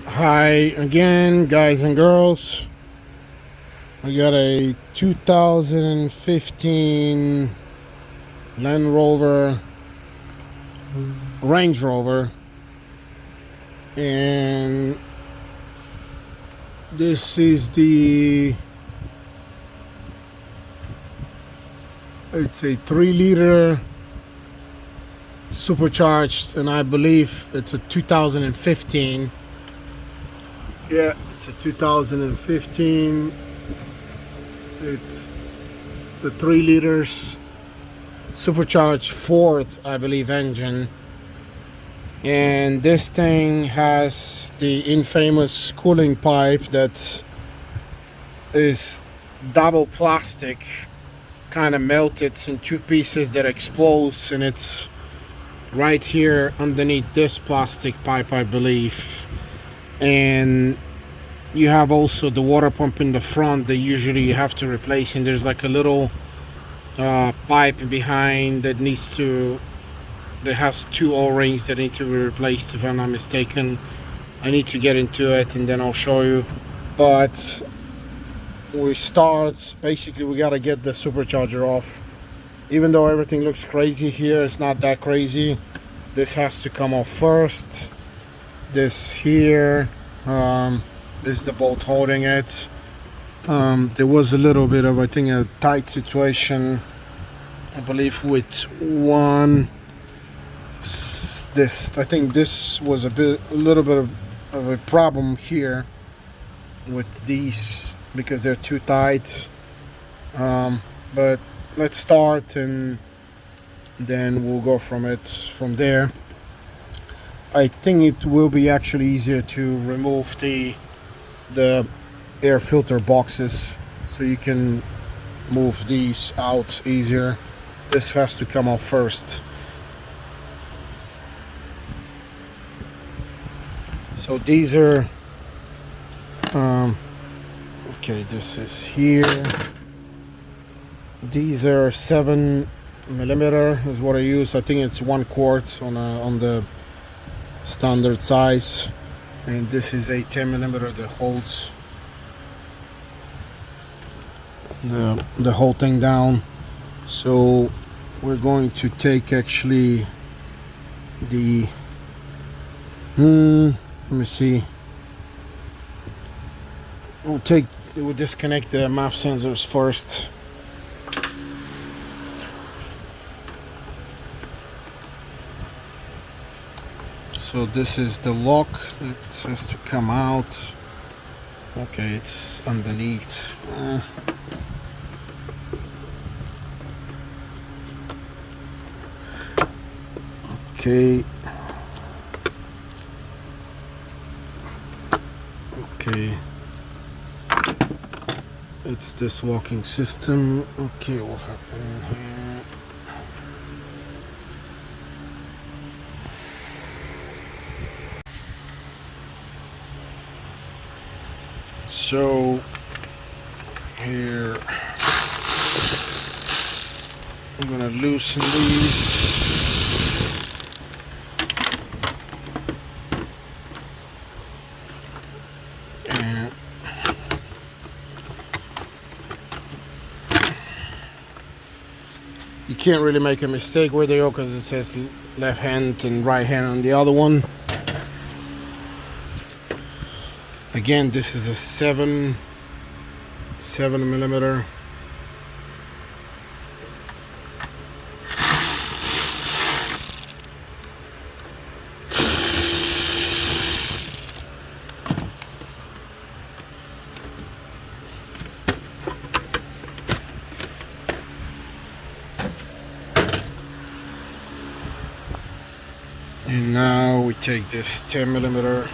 Hi again, guys and girls. I got a 2015 Land Rover, Range Rover, and this is it's a 3-liter supercharged, and I believe it's a 2015. Yeah, it's a 2015. It's the 3 liters supercharged Ford, I believe, engine. And this thing has the infamous cooling pipe that is double plastic, kind of melted in 2 pieces that explodes, and it's right here underneath this plastic pipe, I believe. And you have also the water pump in the front that usually you have to replace, and there's like a little pipe behind that has 2 O-rings that need to be replaced, if I'm not mistaken. I need to get into it and then I'll show you. But we gotta get the supercharger off. Even though everything looks crazy here, it's not that crazy. This has to come off first. This here is the bolt holding it. There was a little bit of, I think, a tight situation, I believe, with one. I think this was a little bit of a problem here with these because they're too tight. But let's start and then we'll go from there. I think it will be actually easier to remove the air filter boxes, so you can move these out easier. This has to come off first. So these are okay, this is here. These are 7mm is what I use. I think it's 1/4 on the standard size, and this is a 10mm that holds the whole thing down. So we're going to take actually the let me see. We'll disconnect the MAF sensors first. So this is the lock that has to come out. Okay, it's underneath. Okay. Okay. It's this locking system. Okay, what happened here? So here I'm gonna loosen these. And you can't really make a mistake where they go because it says left hand and right hand on the other one. Again, this is a 7mm. And now we take this 10mm.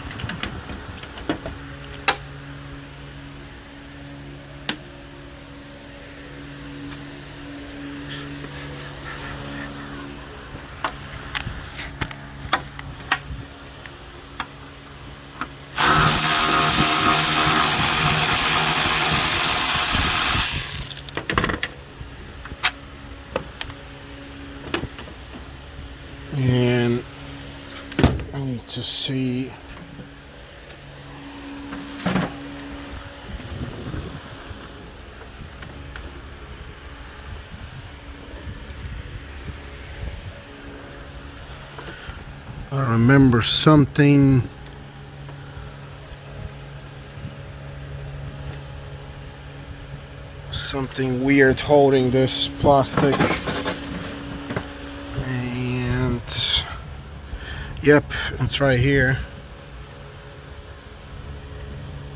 And I need to see remember something. Something weird holding this plastic. And yep, it's right here.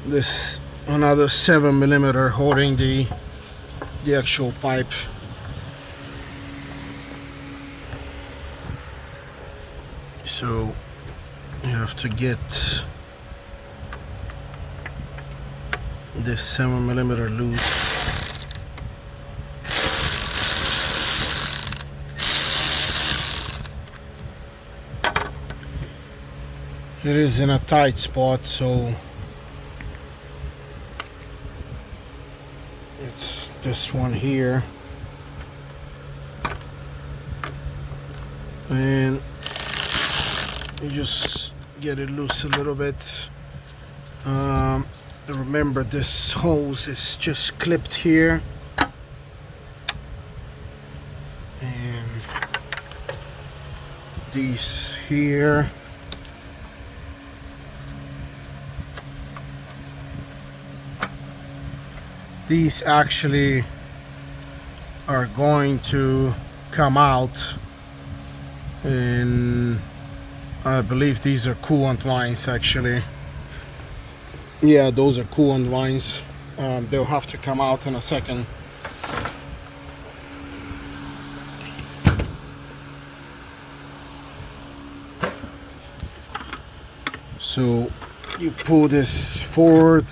This another 7mm holding the actual pipe. So you have to get this 7mm loose. It is in a tight spot, so it's this one here, and you just get it loose a little bit. Remember, this hose is just clipped here, and these here. These actually are going to come out, and I believe these are coolant lines actually. Yeah, those are coolant lines. They'll have to come out in a second. So you pull this forward.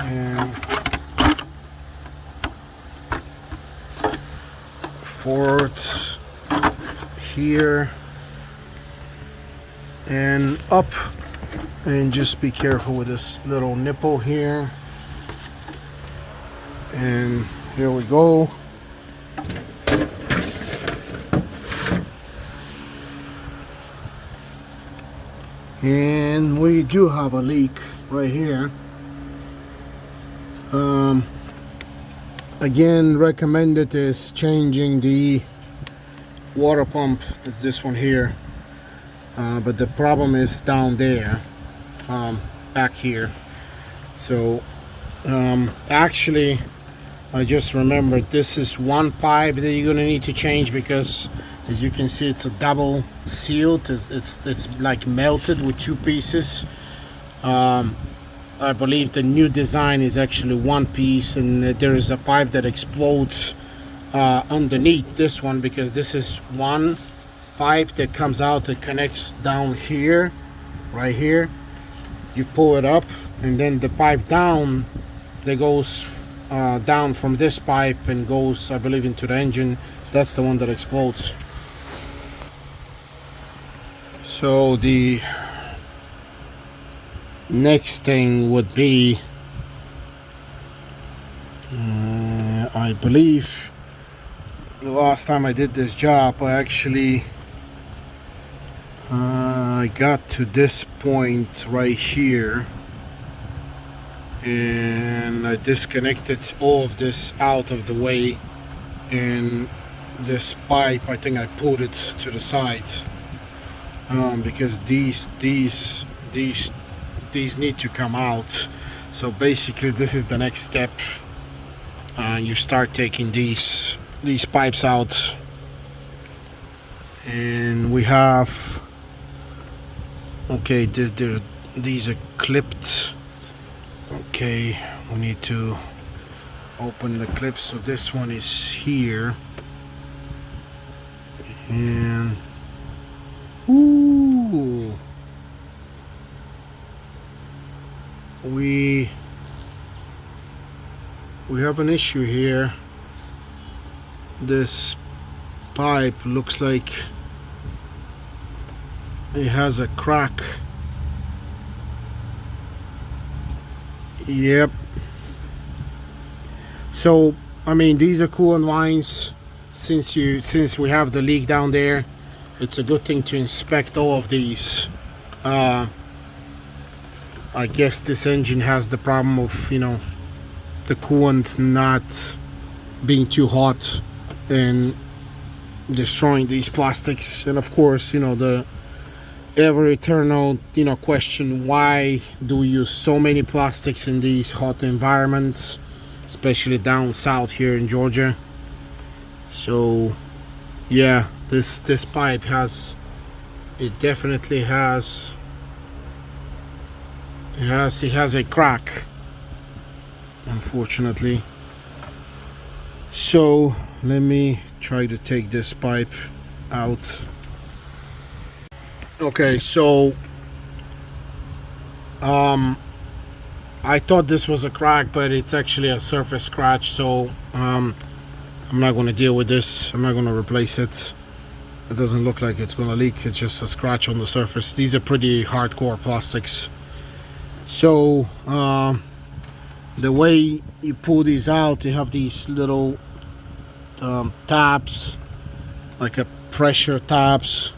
And forward here and up, and just be careful with this little nipple here. And here we go. And we do have a leak right here. Again, recommended is changing the water pump. It's this one here, but the problem is down there, back here. So actually, I just remembered, this is one pipe that you're gonna need to change, because as you can see, it's a double sealed. It's like melted with two pieces. I believe the new design is actually one piece, and there is a pipe that explodes underneath this one, because this is one pipe that comes out that connects down here, right here. You pull it up, and then the pipe down that goes down from this pipe and goes, I believe, into the engine. That's the one that explodes. So the next thing would be, I believe the last time I did this job, I actually I got to this point right here, and I disconnected all of this out of the way, and this pipe, I think I pulled it to the side, because these need to come out. So basically, this is the next step. You start taking these pipes out, and we have, okay, these are clipped. Okay, we need to open the clip. So this one is here, and ooh, we have an issue here. This pipe looks like it has a crack. Yep. So I mean, these are coolant lines. Since we have the leak down there, it's a good thing to inspect all of these. I guess this engine has the problem of, you know, the coolant not being too hot, and destroying these plastics. And of course, the ever eternal question, why do we use so many plastics in these hot environments, especially down south here in Georgia? So yeah, this pipe definitely has a crack, unfortunately. So let me try to take this pipe out. Okay, so I thought this was a crack, but it's actually a surface scratch. So I'm not going to deal with this. I'm not going to replace it. It doesn't look like it's going to leak. It's just a scratch on the surface. These are pretty hardcore plastics. So the way you pull these out, you have these little tabs, like a pressure tabs,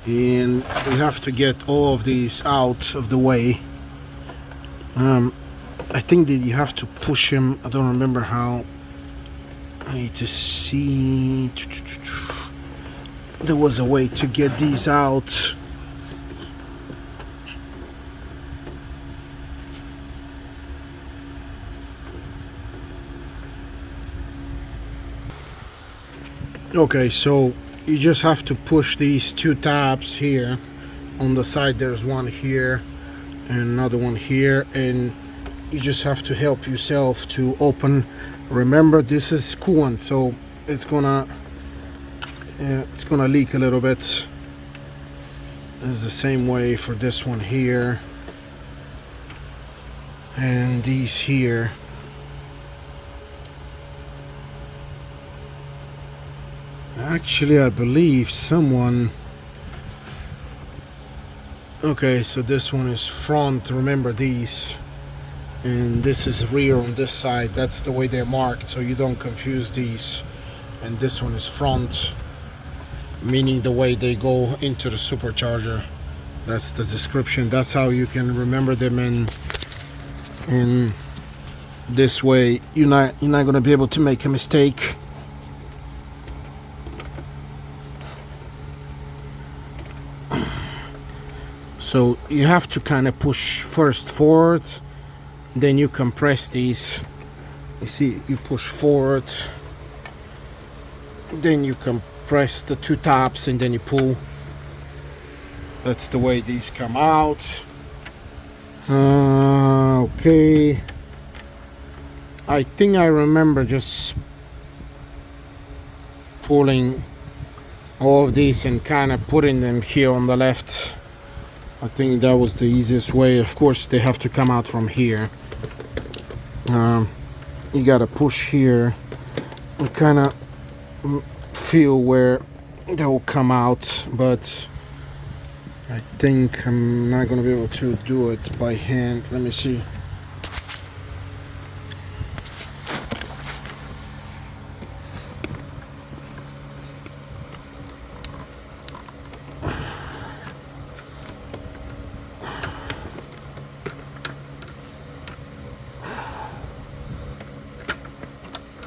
and we have to get all of these out of the way. I think that you have to push them. I don't remember how. I need to see. There was a way to get these out. Okay, so you just have to push these two tabs here on the side. There's one here and another one here, and you just have to help yourself to open. Remember, this is coolant, so it's gonna leak a little bit. It's the same way for this one here and these here. Actually, I believe someone... Okay, so this one is front, remember these, and this is rear on this side. That's the way they're marked, so you don't confuse these. And this one is front, meaning the way they go into the supercharger. That's the description. That's how you can remember them. In this way, you're not going to be able to make a mistake. So you have to kind of push first forward, then you compress these. You see, you push forward, then you compress the two tops, and then you pull. That's the way these come out. Okay. I think I remember just pulling all of these and kind of putting them here on the left. I think that was the easiest way. Of course, they have to come out from here. You gotta push here and kind of feel where they will come out, but I think I'm not gonna be able to do it by hand. Let me see.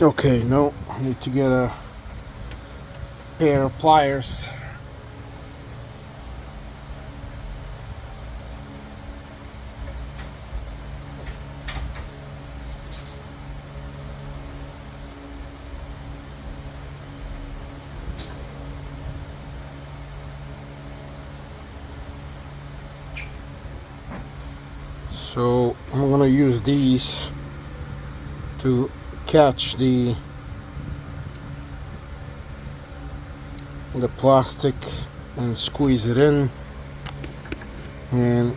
Okay, no, I need to get a pair of pliers. So I'm gonna use these to catch the plastic and squeeze it in, and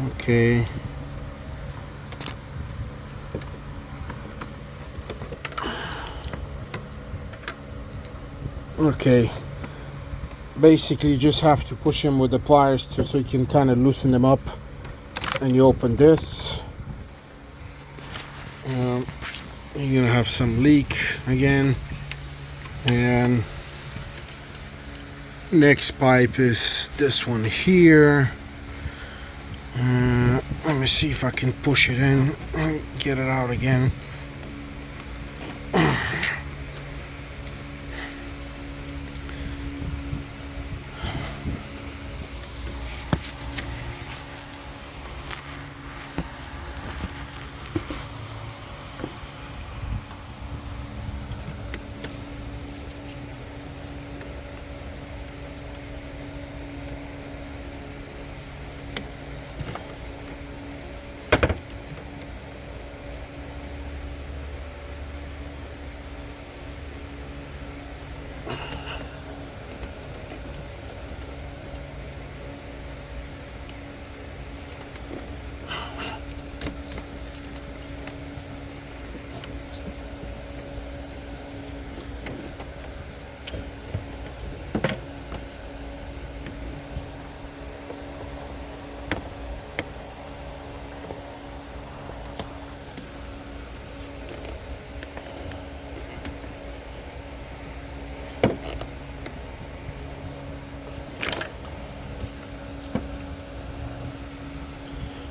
okay. Okay, basically you just have to push them with the pliers so you can kind of loosen them up, and you open this. you're gonna have some leak again. And next pipe is this one here. Let me see if I can push it in and get it out again.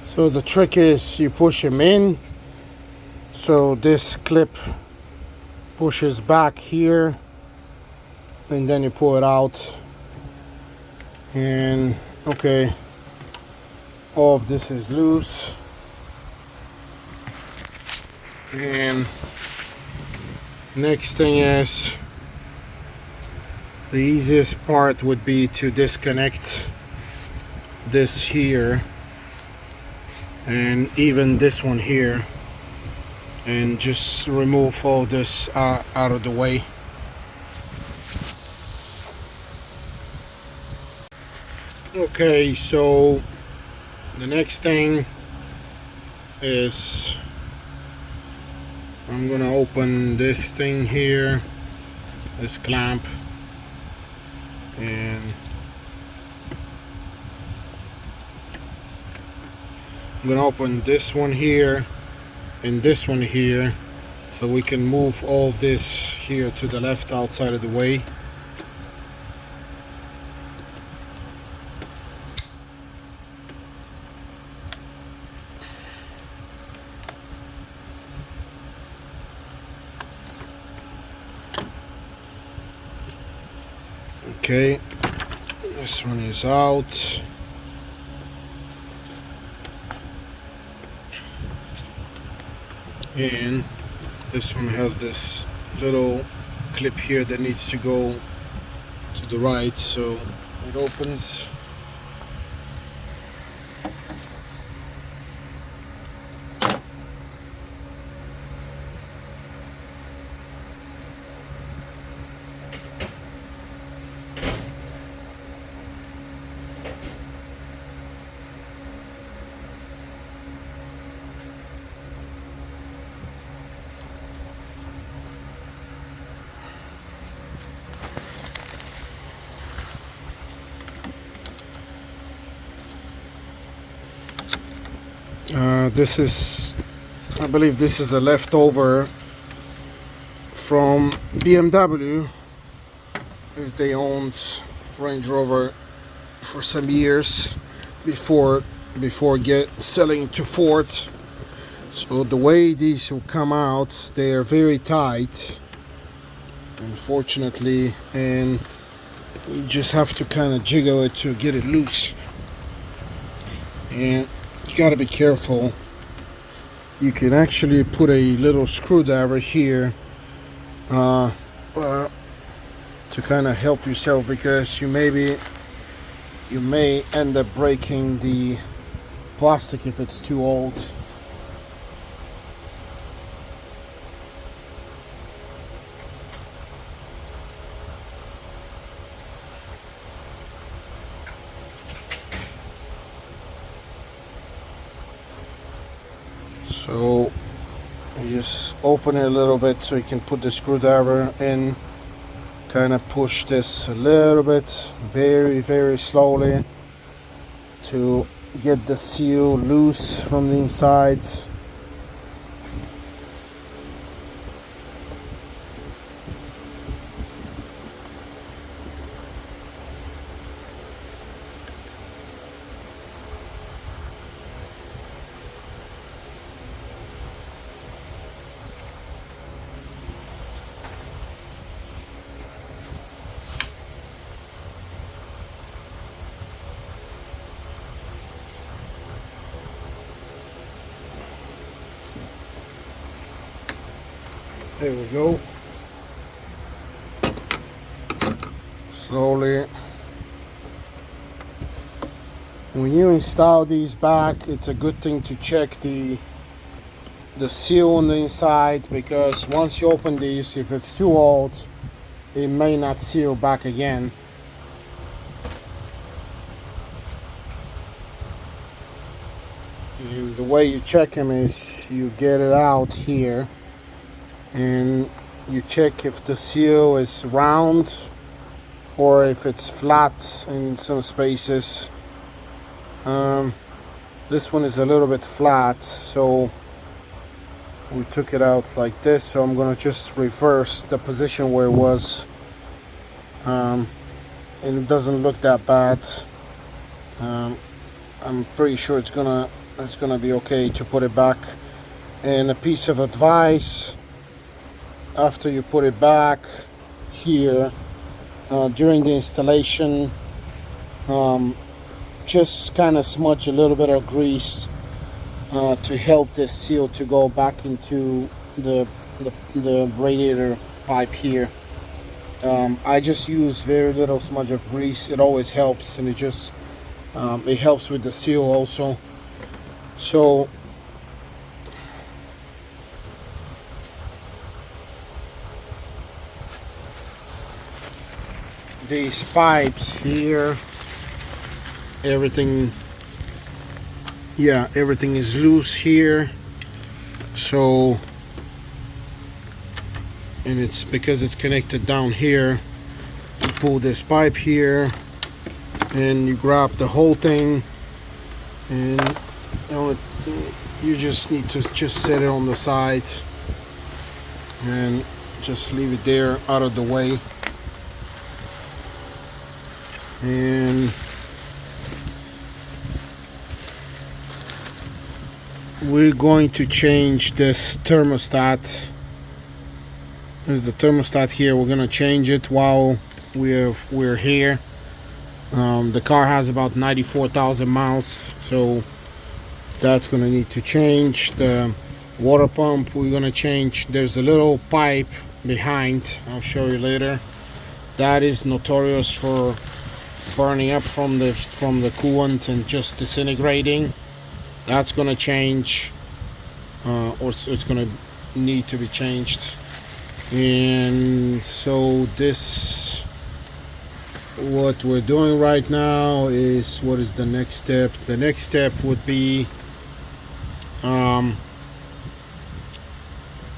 So the trick is you push them in, so this clip pushes back here, and then you pull it out. And okay, all of this is loose. And next thing is, the easiest part would be to disconnect this here and even this one here, and just remove all this out of the way. Okay, so the next thing is I'm gonna open this thing here, this clamp, and I'm gonna open this one here and this one here, so we can move all of this here to the left outside of the way. Okay, this one is out. And this one has this little clip here that needs to go to the right, so it opens. This is, I believe this is a leftover from BMW, as they owned Range Rover for some years before selling to Ford. So the way these will come out, they are very tight, unfortunately, and you just have to kind of jiggle it to get it loose. And you got to be careful. You can actually put a little screwdriver here to kind of help yourself, because you may end up breaking the plastic if it's too old. So you just open it a little bit so you can put the screwdriver in, kind of push this a little bit, very slowly, to get the seal loose from the insides. There we go. Slowly. When you install these back, it's a good thing to check the seal on the inside, because once you open these, if it's too old, it may not seal back again. And the way you check them is you get it out here and you check if the seal is round or if it's flat in some spaces. This one is a little bit flat, so we took it out like this. So I'm gonna just reverse the position where it was, and it doesn't look that bad. I'm pretty sure it's gonna be okay to put it back. And a piece of advice: after you put it back here, during the installation, just kind of smudge a little bit of grease to help this seal to go back into the radiator pipe here. I just use very little smudge of grease. It always helps, and it helps with the seal also. So these pipes here, everything is loose here. So, and it's because it's connected down here. You pull this pipe here and you grab the whole thing, and you just need to just set it on the side and just leave it there out of the way. And we're going to change this thermostat. This is the thermostat here. We're gonna change it while we're here. The car has about 94,000 miles, so that's gonna need to change. The water pump we're gonna change. There's a little pipe behind, I'll show you later, that is notorious for burning up from the coolant and just disintegrating. That's gonna change, or it's gonna need to be changed. And so this, what we're doing right now is, what is the next step? The next step would be,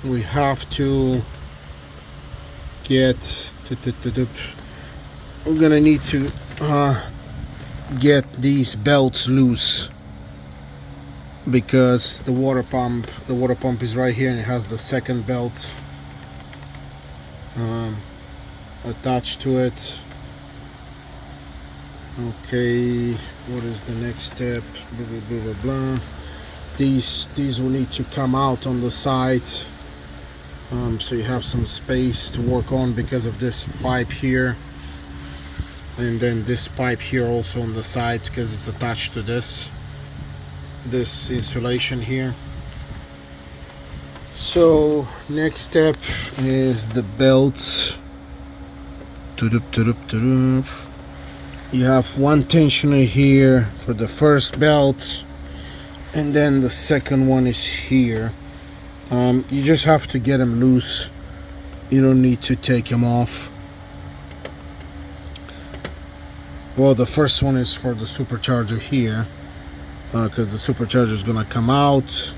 we have to get we're gonna need to get these belts loose, because the water pump is right here and it has the second belt attached to it. Okay, what is the next step? Blah, blah, blah, blah, blah. These will need to come out on the side, so you have some space to work on because of this pipe here, and then this pipe here also on the side because it's attached to this insulation here. So next step is the belts. You have one tensioner here for the first belt, and then the second one is here. You just have to get them loose. You don't need to take them off. Well, the first one is for the supercharger here, because the supercharger is gonna come out,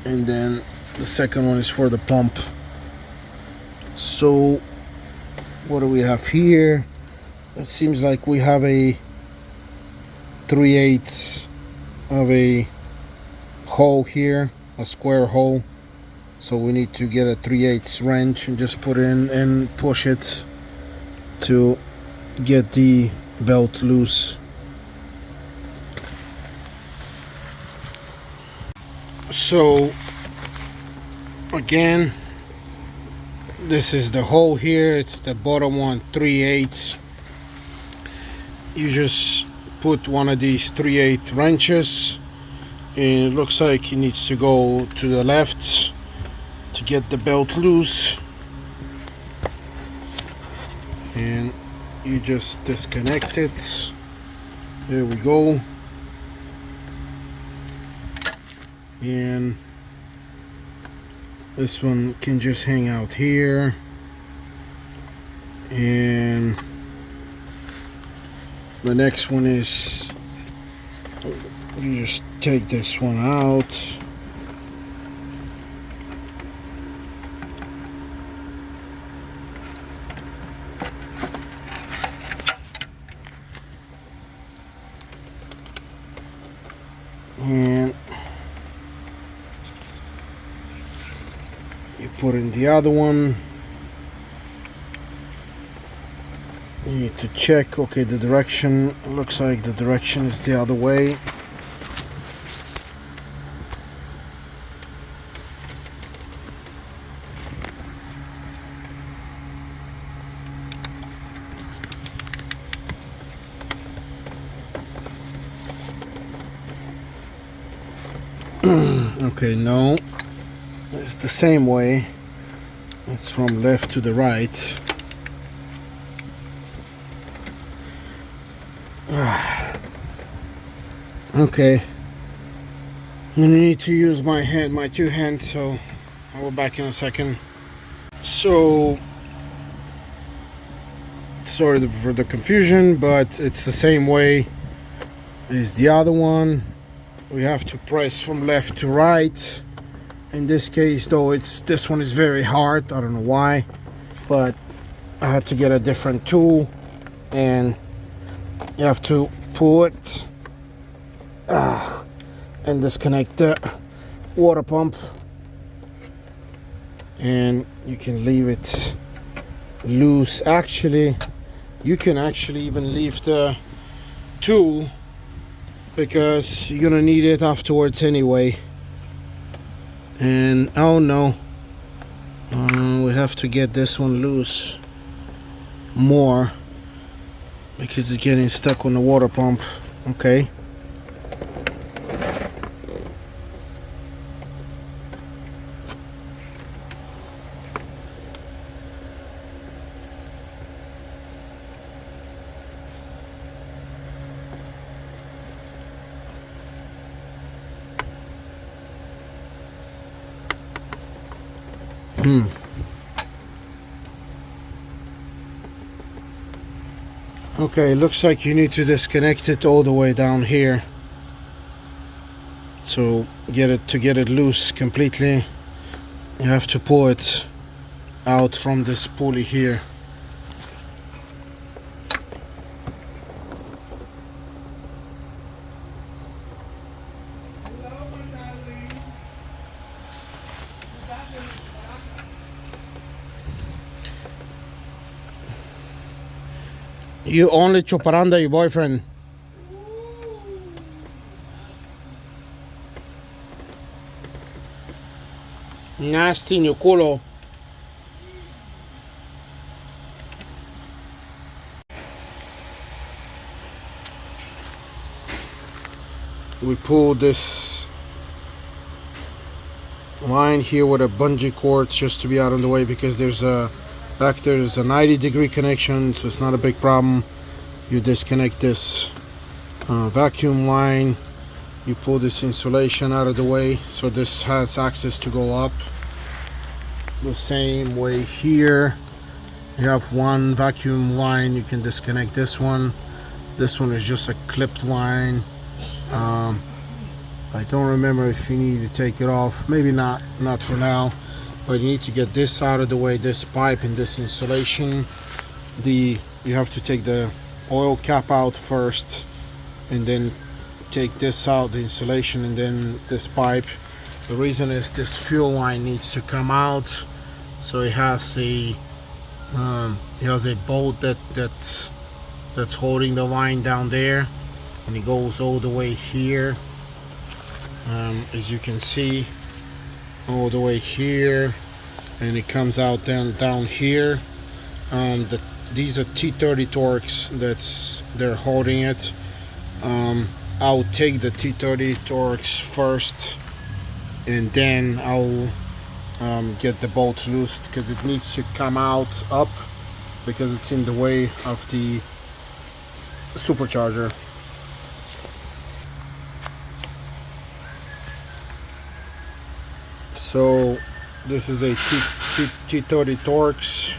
and then the second one is for the pump. So what do we have here? It seems like we have a 3/8 of a hole here, a square hole. So we need to get a 3/8 wrench and just put it in and push it to get the belt loose. So again, this is the hole here. It's the bottom one, 3/8. You just put one of these 3/8 wrenches, and it looks like it needs to go to the left. to get the belt loose, and you just disconnect it. There we go. And this one can just hang out here, and the next one is you just take this one out. And you put in the other one. You need to check, okay, the direction. Looks like the direction is the other way. Okay, no, it's the same way. It's from left to the right. Okay, I need to use my two hands, so I'll be back in a second. So sorry for the confusion, but it's the same way as the other one. We have to press from left to right. In this case though, this one is very hard. I don't know why, but I had to get a different tool, and you have to pull it and disconnect the water pump, and you can leave it loose. Actually, you can actually even leave the tool, because you're gonna need it afterwards anyway. And oh no, we have to get this one loose more because it's getting stuck on the water pump. Okay. Okay, looks like you need to disconnect it all the way down here. So to get it loose completely, you have to pull it out from this pulley here. You only chuparanda your boyfriend. Nasty in your culo. We pull this line here with a bungee cord just to be out of the way, because there's a back there's a 90-degree connection, so it's not a big problem. You disconnect this vacuum line, you pull this insulation out of the way so this has access to go up. The same way here, you have one vacuum line, you can disconnect this one. This one is just a clipped line. I don't remember if you need to take it off, maybe not for now, but you need to get this out of the way, this pipe and this insulation. You have to take the oil cap out first, and then take this out, the insulation, and then this pipe. The reason is this fuel line needs to come out, so it has a bolt that's holding the line down there, and it goes all the way here, as you can see, all the way here, and it comes out down here. These are T30 Torx they're holding it. I'll take the T30 Torx first, and then I'll get the bolt loose, because it needs to come out up because it's in the way of the supercharger. So this is a T30 Torx.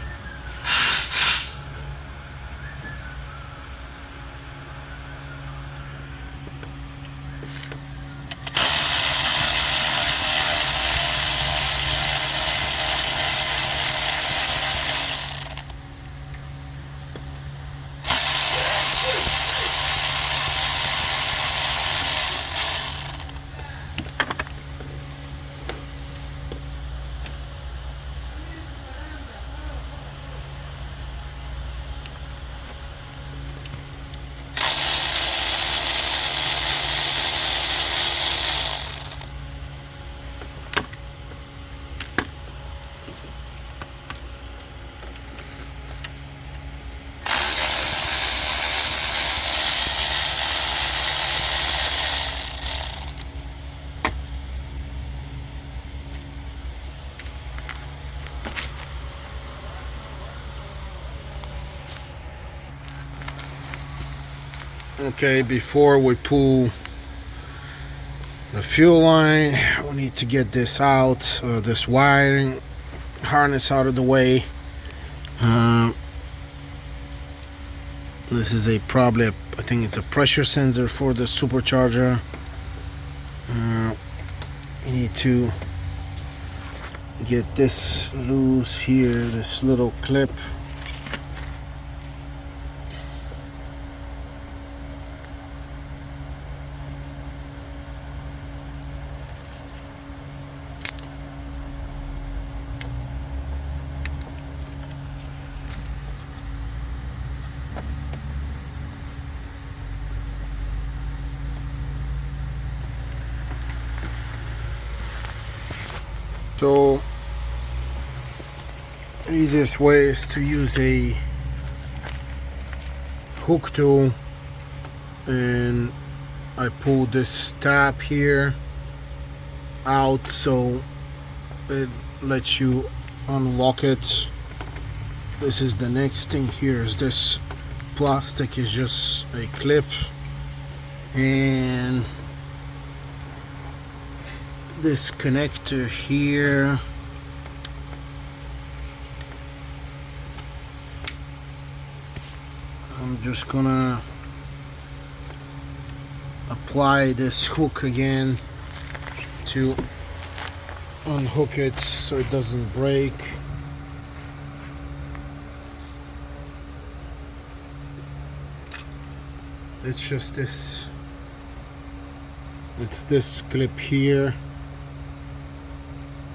Okay, before we pull the fuel line, we need to get this out, this wiring harness out of the way. This is probably I think it's a pressure sensor for the supercharger. You need to get this loose here, this little clip. So the easiest way is to use a hook tool, and I pull this tab here out so it lets you unlock it. This is the next thing here. Is this plastic is just a clip, and this connector here, I'm just gonna apply this hook again to unhook it so it doesn't break. It's just this, it's this clip here.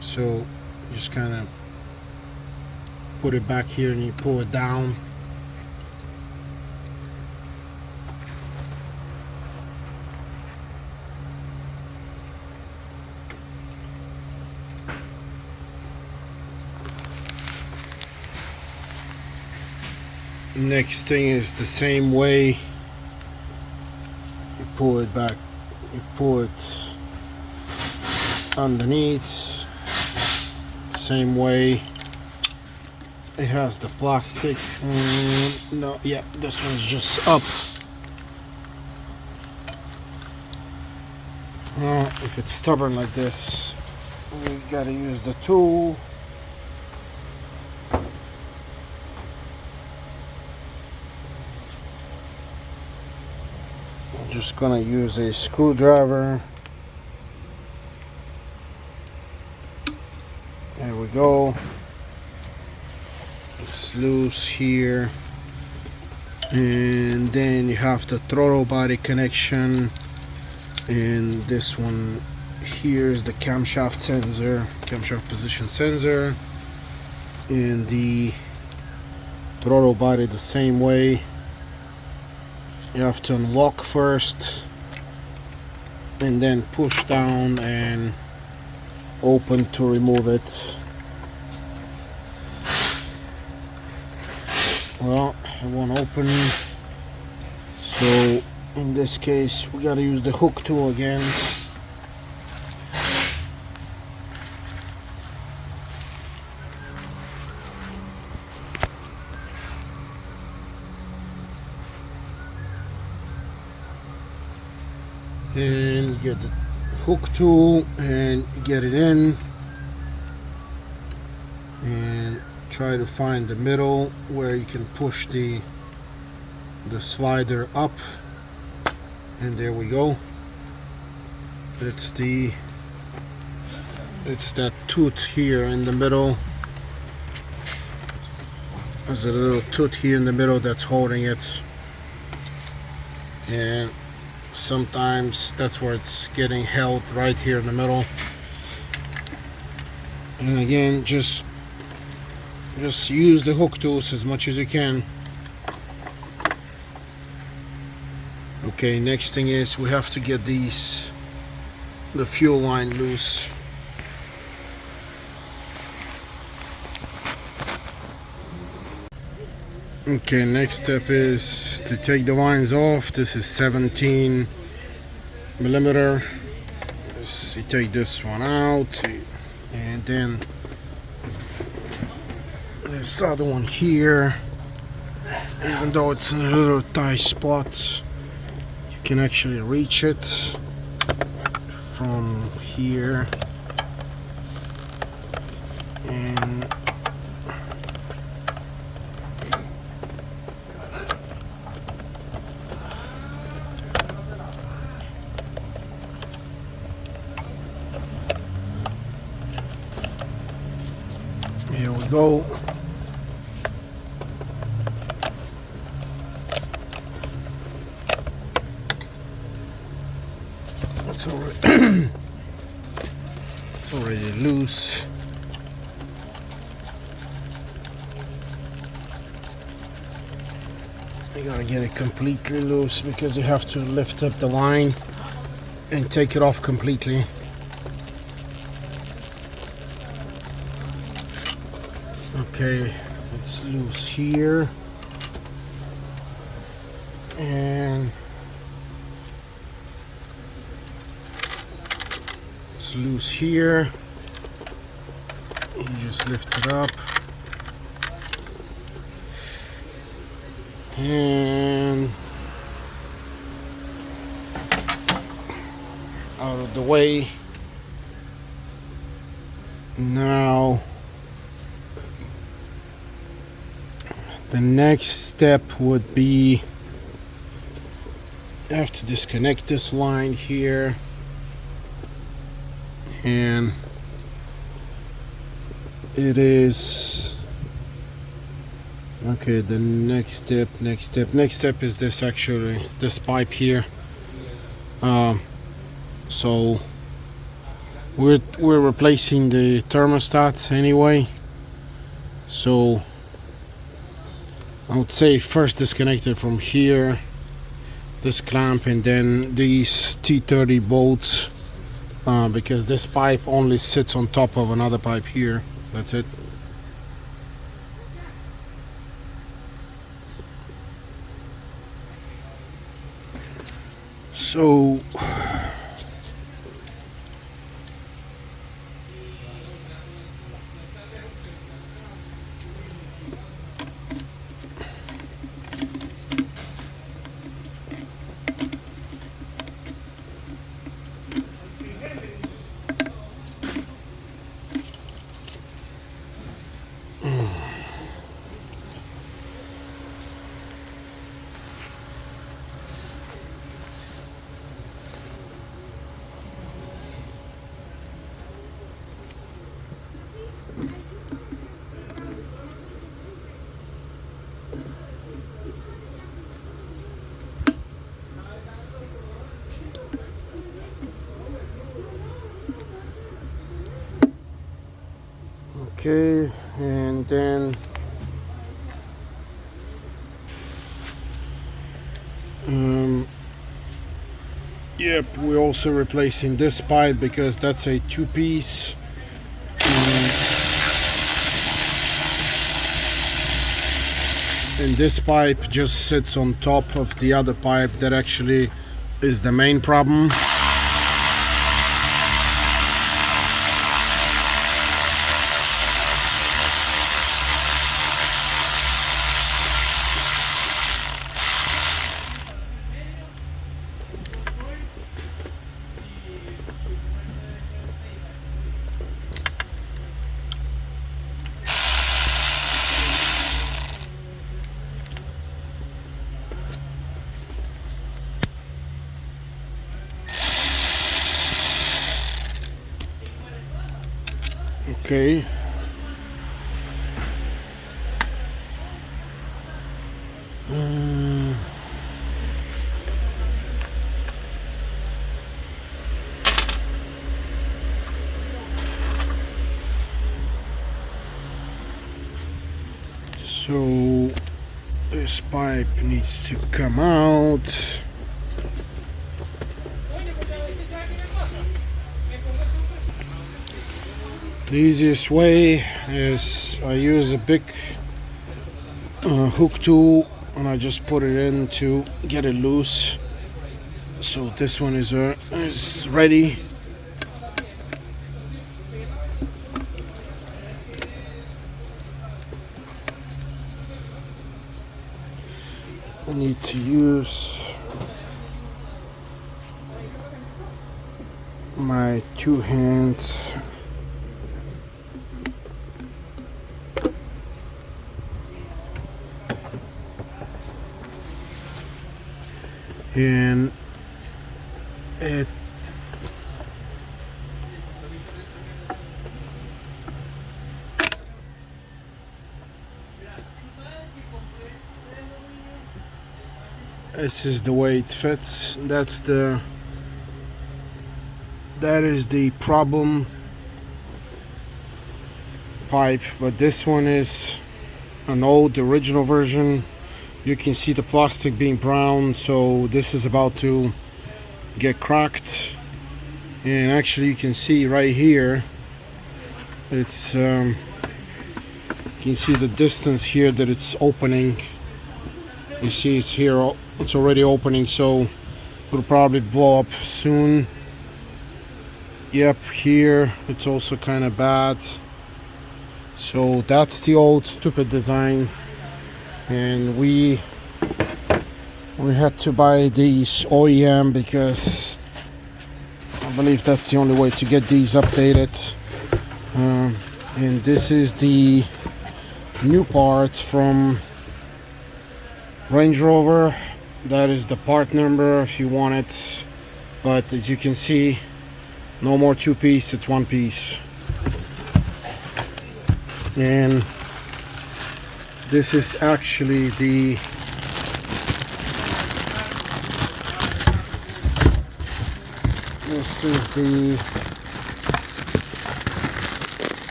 So you just kind of put it back here and you pull it down. Next thing is the same way. You pull it back, you pull it underneath. Same way. It has the plastic. No, yeah, this one's just up. If it's stubborn like this, we gotta use the tool. I'm just gonna use a screwdriver. There we go. It's loose here. And then you have the throttle body connection. And this one here is the camshaft sensor, camshaft position sensor. And the throttle body the same way. You have to unlock first. And then push down and open to remove it. Well, it won't open, so in this case we gotta use the hook tool again. and get the hook tool and get it in and try to find the middle where you can push the slider up, and there we go. It's that tooth here in the middle. There's a little tooth here in the middle that's holding it, and sometimes that's where it's getting held, right here in the middle. And again, just use the hook tools as much as you can. Okay, next thing is we have to get the fuel line loose. Okay, next step is to take the lines off. This is 17 millimeter. You take this one out, and then this other one here, even though it's in a little tight spot, you can actually reach it from here, and here we go. It's already it's already loose. You gotta get it completely loose because you have to lift up the line and take it off completely. Okay, it's loose here, and it's loose here. You just lift it up, and out of the way. Now the next step would be, you have to disconnect this line here, and it is okay. The next step is this, actually, this pipe here. So we're replacing the thermostat anyway, so I would say first disconnect it from here, this clamp, and then these T30 bolts, because this pipe only sits on top of another pipe here. That's it. So okay, and then yep, we're also replacing this pipe because that's a two-piece. And this pipe just sits on top of the other pipe that actually is the main problem. Okay. So this pipe needs to come out. The easiest way is I use a big hook tool and I just put it in to get it loose. So this one is ready. I need to use my 2 hands. And this is the way it fits. That is the problem pipe, but this one is an old original version. You can see the plastic being brown, so this is about to get cracked. And actually you can see right here, it's you can see the distance here that it's opening. You see it's here, it's already opening, so it'll probably blow up soon. Yep, here it's also kind of bad. So that's the old stupid design, and we had to buy these OEM because I believe that's the only way to get these updated. And this is the new part from Range Rover. That is the part number if you want it, but as you can see, no more 2-piece, it's 1-piece. And this is actually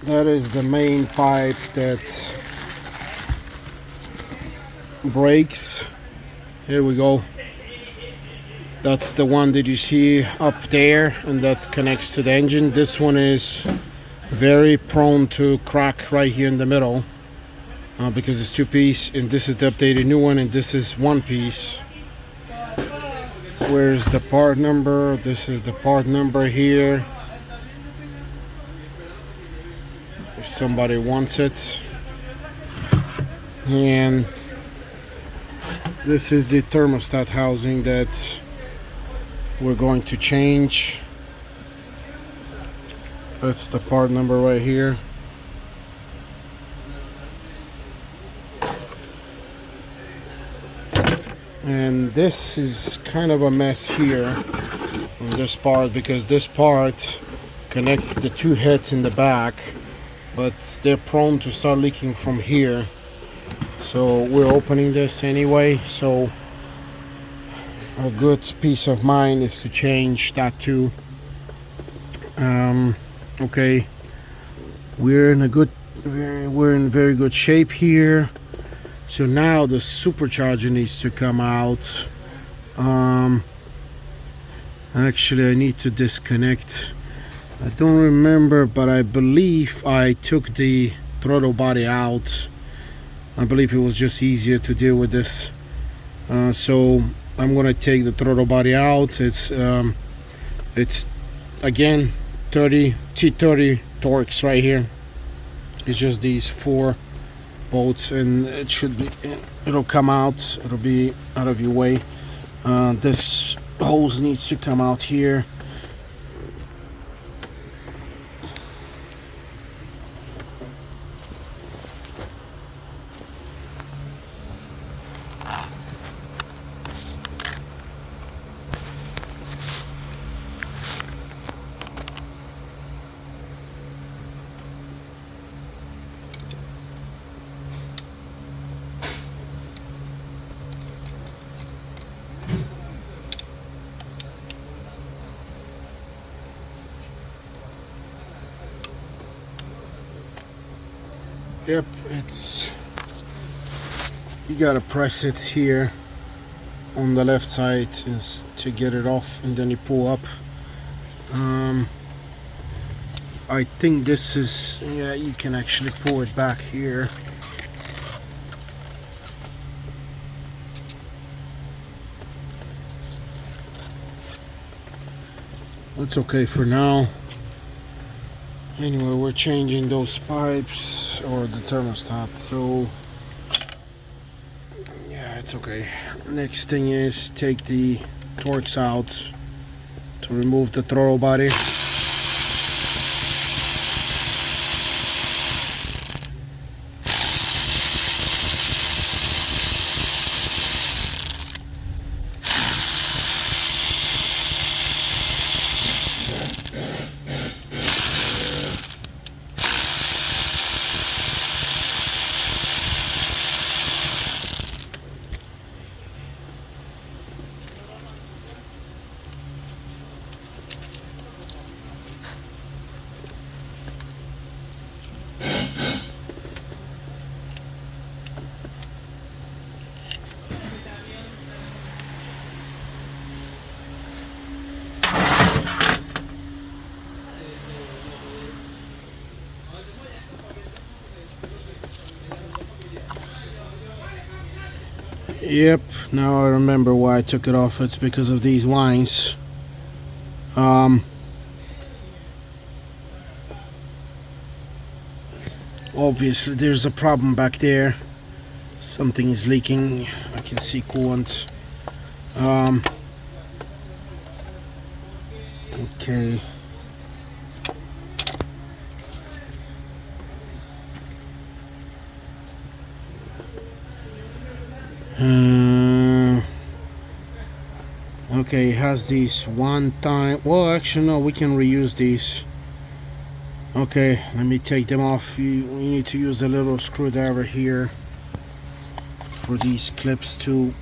that is the main pipe that breaks. Here we go. That's the one that you see up there, and that connects to the engine. This one is very prone to crack right here in the middle because it's 2-piece, and this is the updated new one, and this is 1-piece. Where's the part number? This is the part number here if somebody wants it. And this is the thermostat housing that we're going to change. That's the part number right here. And this is kind of a mess here on this part, because this part connects the 2 heads in the back, but they're prone to start leaking from here. So we're opening this anyway, so a good peace of mind is to change that too. Okay, we're in very good shape here. So now the supercharger needs to come out. Actually I need to disconnect. I don't remember, but I believe I took the throttle body out. I believe it was just easier to deal with this. So I'm gonna take the throttle body out. It's again 30 torques right here. It's just these 4 bolts, and it'll come out. It'll be out of your way. This hose needs to come out here. Yep, it's, you gotta press it here on the left side is to get it off, and then you pull up. I think this is, yeah, you can actually pull it back here. That's okay for now. Anyway, we're changing those pipes or the thermostat, so yeah, it's okay. Next thing is take the Torx out to remove the throttle body. Yep, now I remember why I took it off. It's because of these lines. Obviously there's a problem back there. Something is leaking. I can see coolant. Okay. Okay, it has these one time. Well, actually, no, we can reuse these. Okay, let me take them off. We need to use a little screwdriver here for these clips to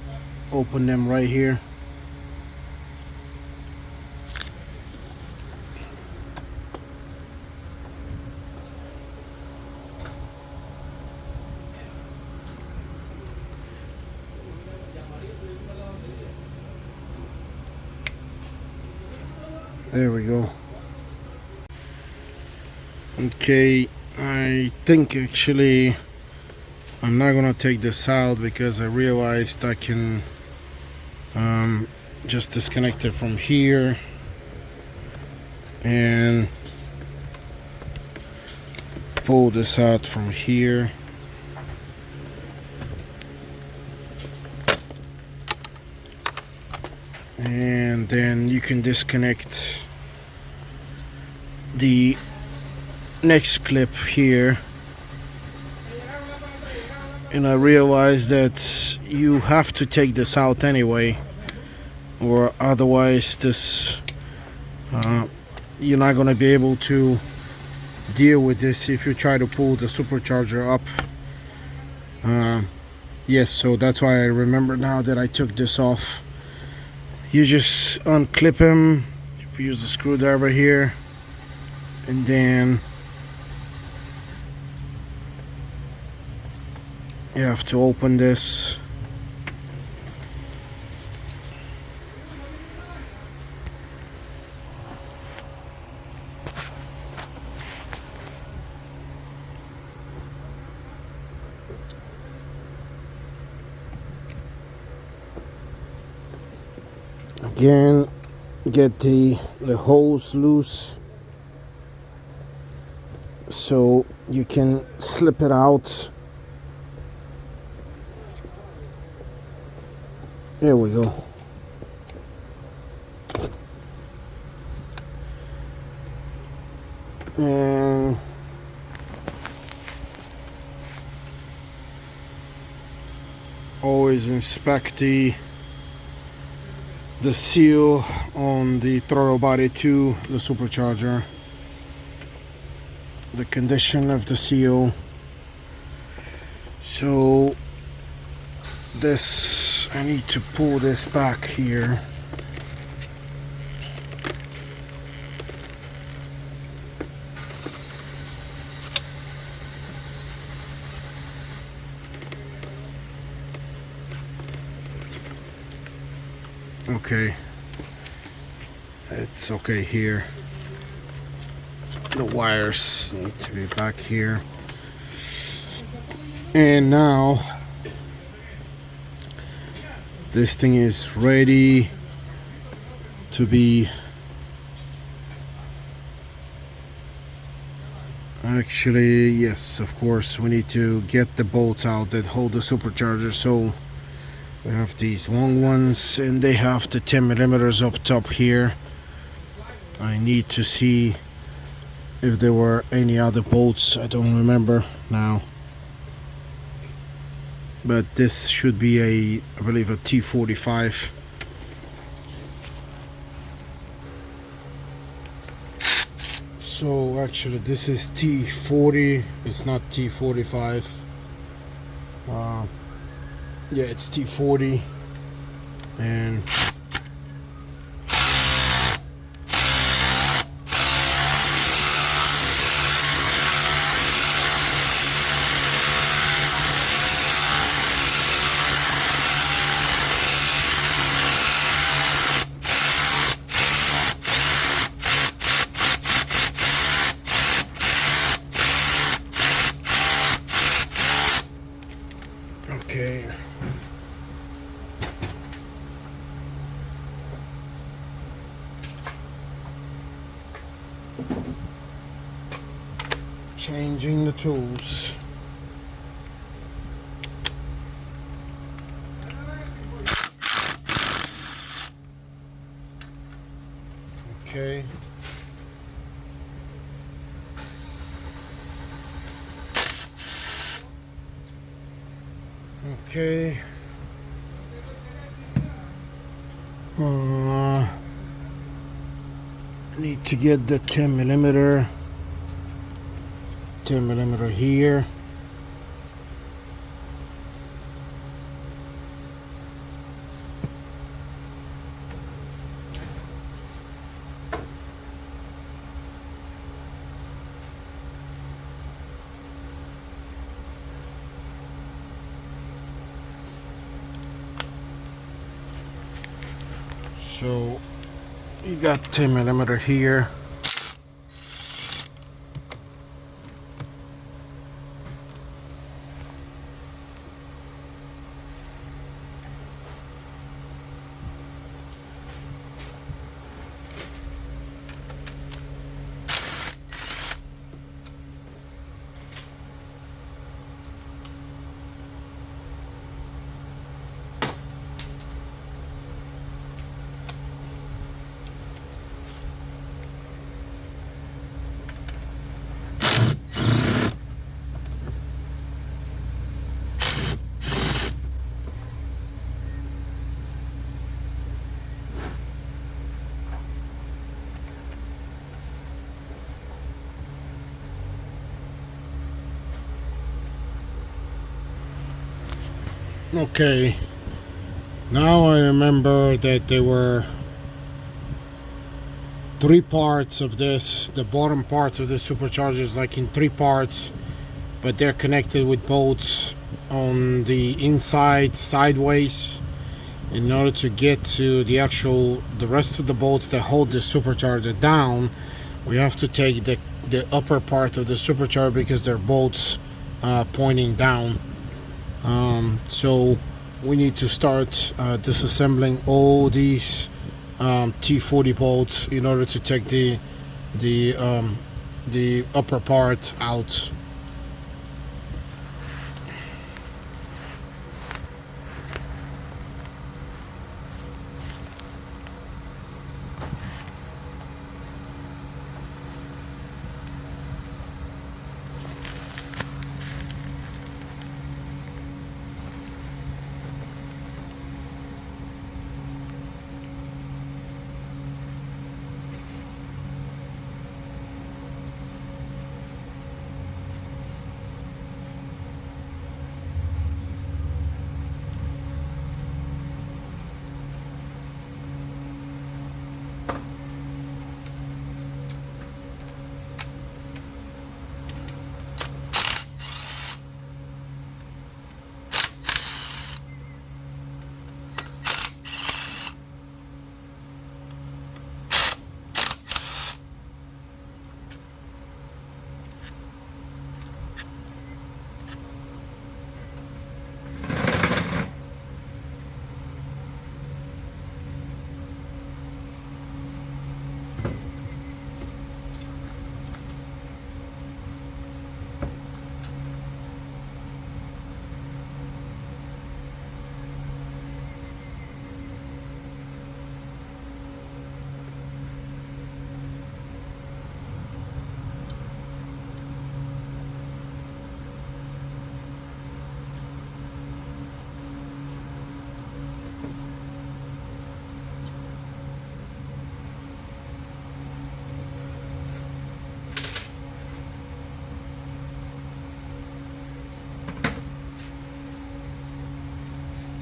open them right here. There we go. Okay, I think actually I'm not gonna take this out because I realized I can just disconnect it from here and pull this out from here. And then you can disconnect the next clip here. And I realized that you have to take this out anyway, or otherwise this you're not going to be able to deal with this if you try to pull the supercharger up. Yes, so that's why I remember now that I took this off. You just unclip him, you use the screwdriver here, and then you have to open this. Again, get the hose loose so you can slip it out. There we go. And always inspect the seal on the throttle body to the supercharger, the condition of the seal. So this, I need to pull this back here. Okay, it's okay here. The wires need to be back here. And now this thing is ready to be, actually, yes, of course, we need to get the bolts out that hold the supercharger. So we have these long ones, and they have the 10 millimeters up top here. I need to see if there were any other bolts. I don't remember now, but this should be I believe a T45. So actually this is T40, it's not T45. Yeah, it's T40. And okay. Changing the tools. Okay. Okay. Need to get the 10 millimeter here. So you got 10 millimeter here. Okay, now I remember that there were three parts of this. The bottom parts of the supercharger is like in three parts, but they're connected with bolts on the inside sideways. In order to get to the rest of the bolts that hold the supercharger down, we have to take the upper part of the supercharger because they're bolts pointing down. So we need to start disassembling all these T40 bolts in order to take the upper part out.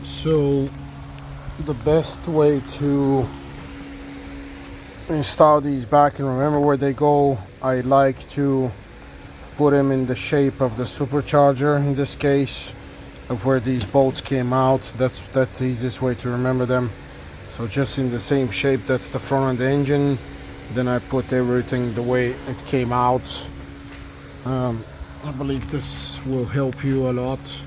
So the best way to install these back and remember where they go, I like to put them in the shape of the supercharger, in this case of where these bolts came out. That's the easiest way to remember them. So just in the same shape, that's the front of the engine. Then I put everything the way it came out. I believe this will help you a lot.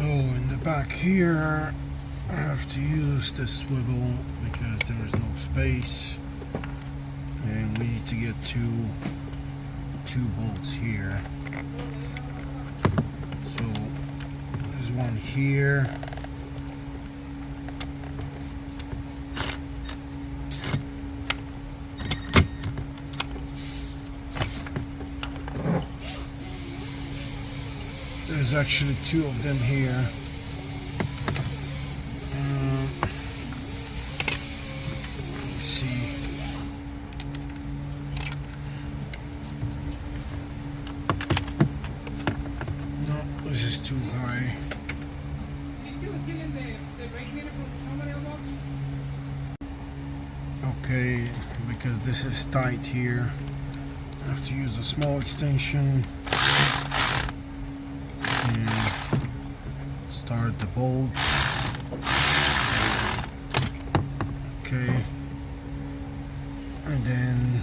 So in the back here, I have to use the swivel because there is no space, and we need to get two bolts here. So there's one here. There's actually two of them here. Let's see. No, this is too high. You still stealing the brake leader from somebody else? Okay, because this is tight here, I have to use a small extension. Start the bolts. Okay, and then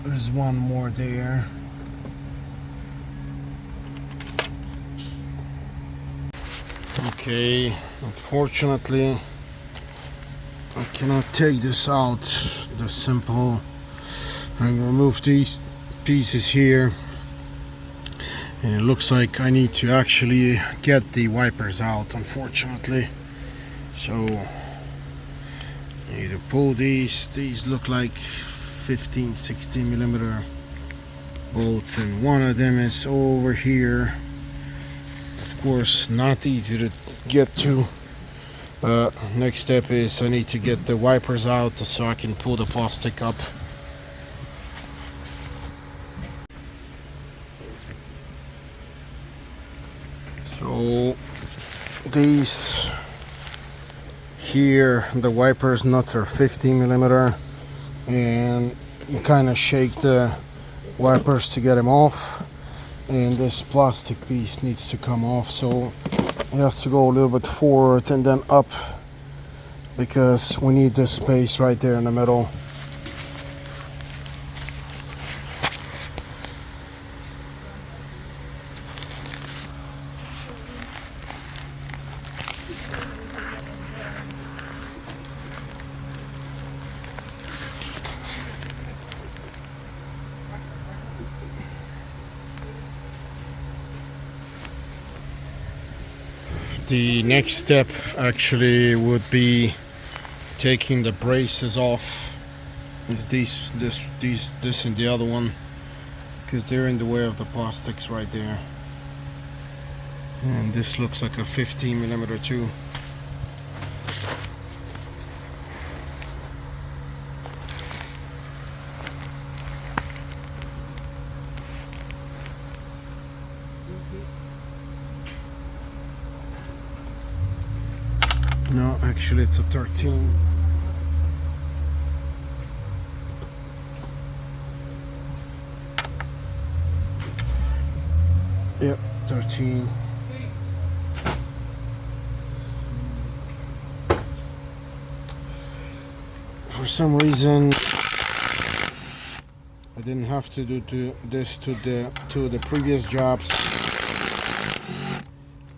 there's one more there. Okay, unfortunately I cannot take this out the simple and remove these pieces here. And it looks like I need to actually get the wipers out, unfortunately. So I need to pull these. These look like 15-16 millimeter bolts, and one of them is over here. Of course, not easy to get to. Next step is I need to get the wipers out so I can pull the plastic up. So these here, the wipers nuts are 15 millimeter, and you kind of shake the wipers to get them off, and this plastic piece needs to come off, so it has to go a little bit forward and then up, because we need this space right there in the middle. The next step actually would be taking the braces off. Is this and the other one, because they're in the way of the plastics right there. And this looks like a 15 millimeter too. No, actually it's a 13. Yep, 13. For some reason I didn't have to do this to the previous jobs,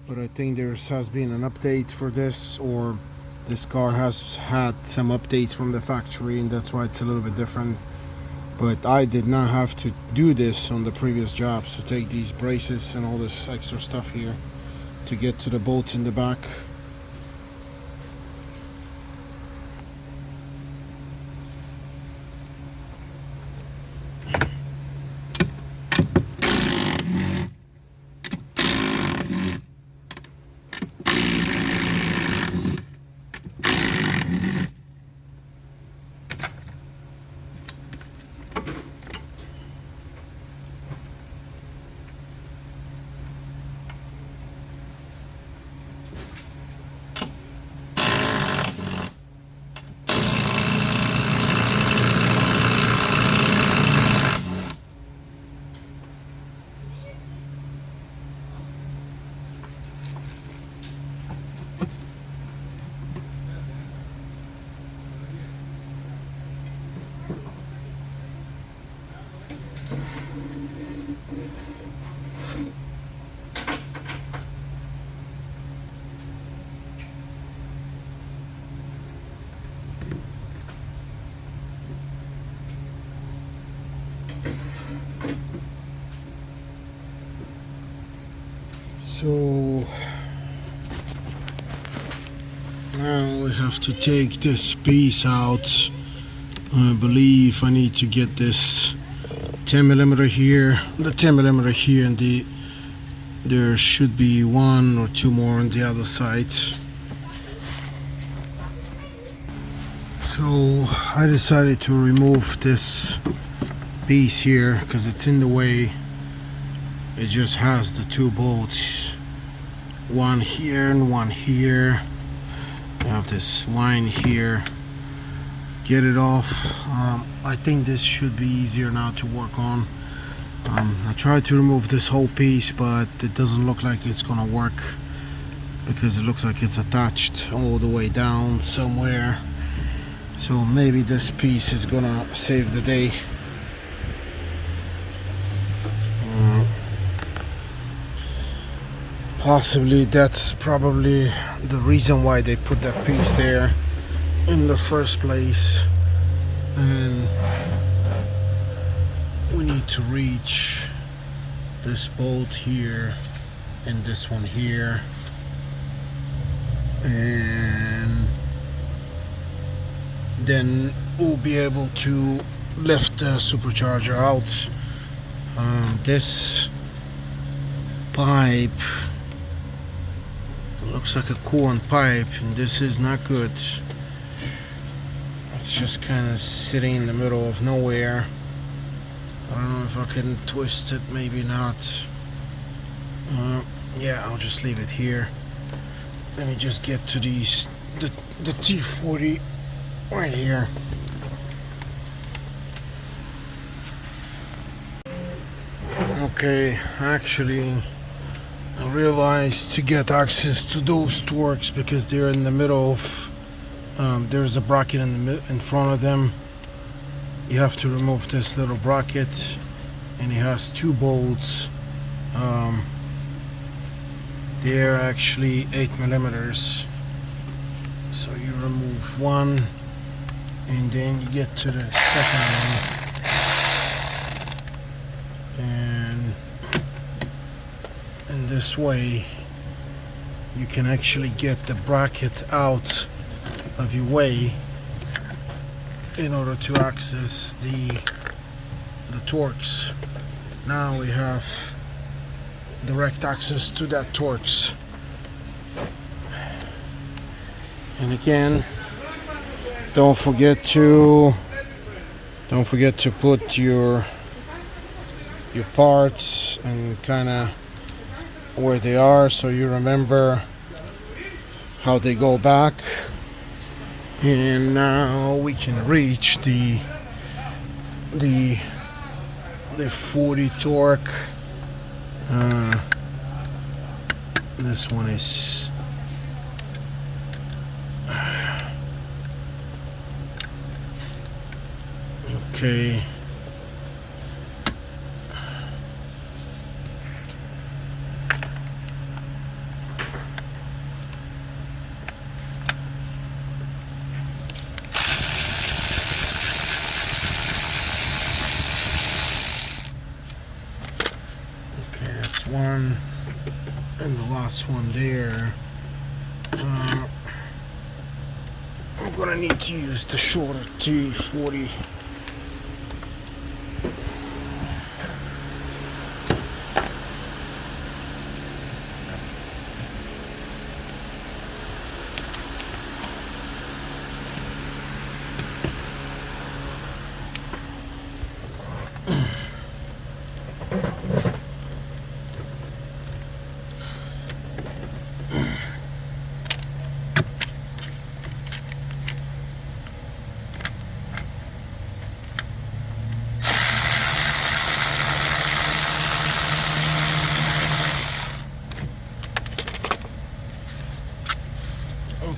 but I think there has been an update for this, or this car has had some updates from the factory, and that's why it's a little bit different. But I did not have to do this on the previous jobs, to take these braces and all this extra stuff here to get to the bolts in the back. So now we have to take this piece out. I believe I need to get this 10 millimeter here, the 10 millimeter here, and there should be one or two more on the other side. So I decided to remove this piece here because it's in the way. It just has the two bolts, one here and one here. I have this line here. Get it off. I think this should be easier now to work on. I tried to remove this whole piece, but it doesn't look like it's gonna work because it looks like it's attached all the way down somewhere. So maybe this piece is gonna save the day. Possibly that's probably the reason why they put that piece there in the first place. And need to reach this bolt here and this one here, and then we'll be able to lift the supercharger out. This pipe looks like a coolant pipe, and this is not good. It's just kind of sitting in the middle of nowhere. I don't know if I can twist it, maybe not. Yeah, I'll just leave it here. Let me just get to the T40 right here. Okay, actually I realized to get access to those torques, because they're in the middle of there's a bracket in front of them. You have to remove this little bracket, and it has two bolts. They're actually 8mm, so you remove one and then you get to the second one, and in this way you can actually get the bracket out of your way in order to access the torques. Now we have direct access to that torques. And again, don't forget to put your parts and kind of where they are, so you remember how they go back. And now we can reach the 40 torque. This one is okay. One and the last one there. I'm gonna need to use the shorter T40.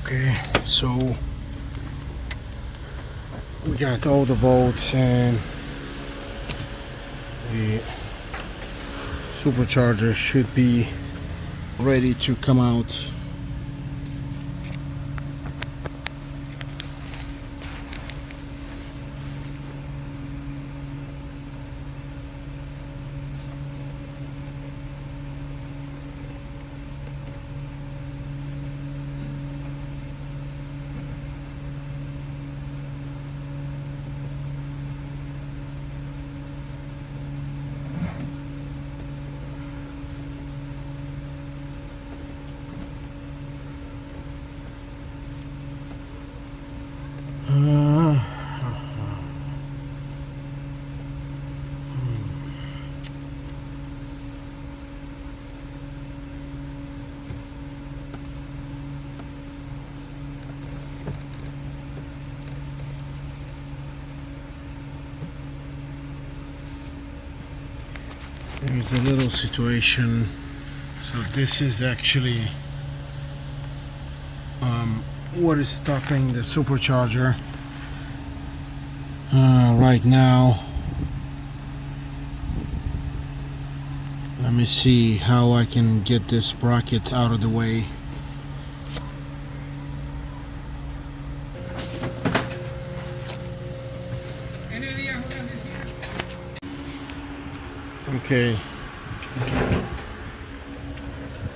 Okay, so we got all the bolts, and the supercharger should be ready to come out. There's a little situation. So this is actually what is stopping the supercharger right now. Let me see how I can get this bracket out of the way. Okay.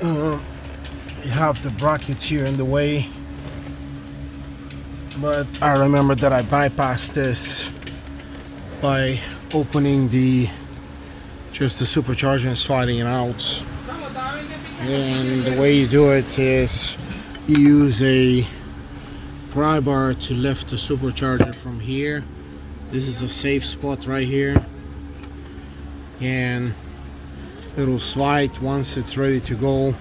You have the brackets here in the way, but I remember that I bypassed this by opening the supercharger and sliding it out. And the way you do it is you use a pry bar to lift the supercharger from here. This is a safe spot right here, and it'll slide once it's ready to go.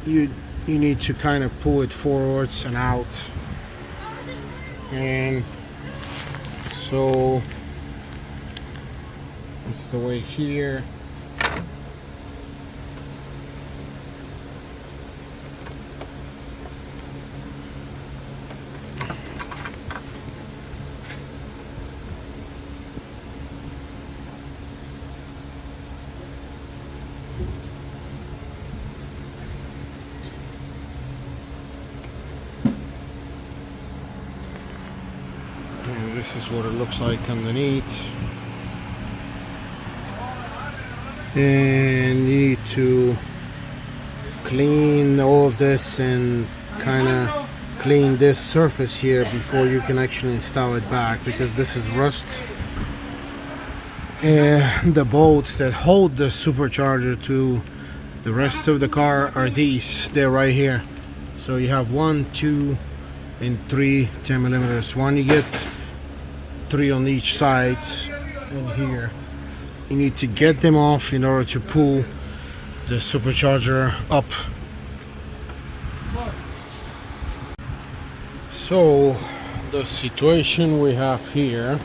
You need to kind of pull it forwards and out, and so it's the way here. And this is what it looks like underneath. And you need to clean all of this and kind of clean this surface here before you can actually install it back, because this is rust. And the bolts that hold the supercharger to the rest of the car are these. They're right here. So you have 1, 2, and 3 10mm. One, you get 3 on each side, and here you need to get them off in order to pull the supercharger up. So the situation we have here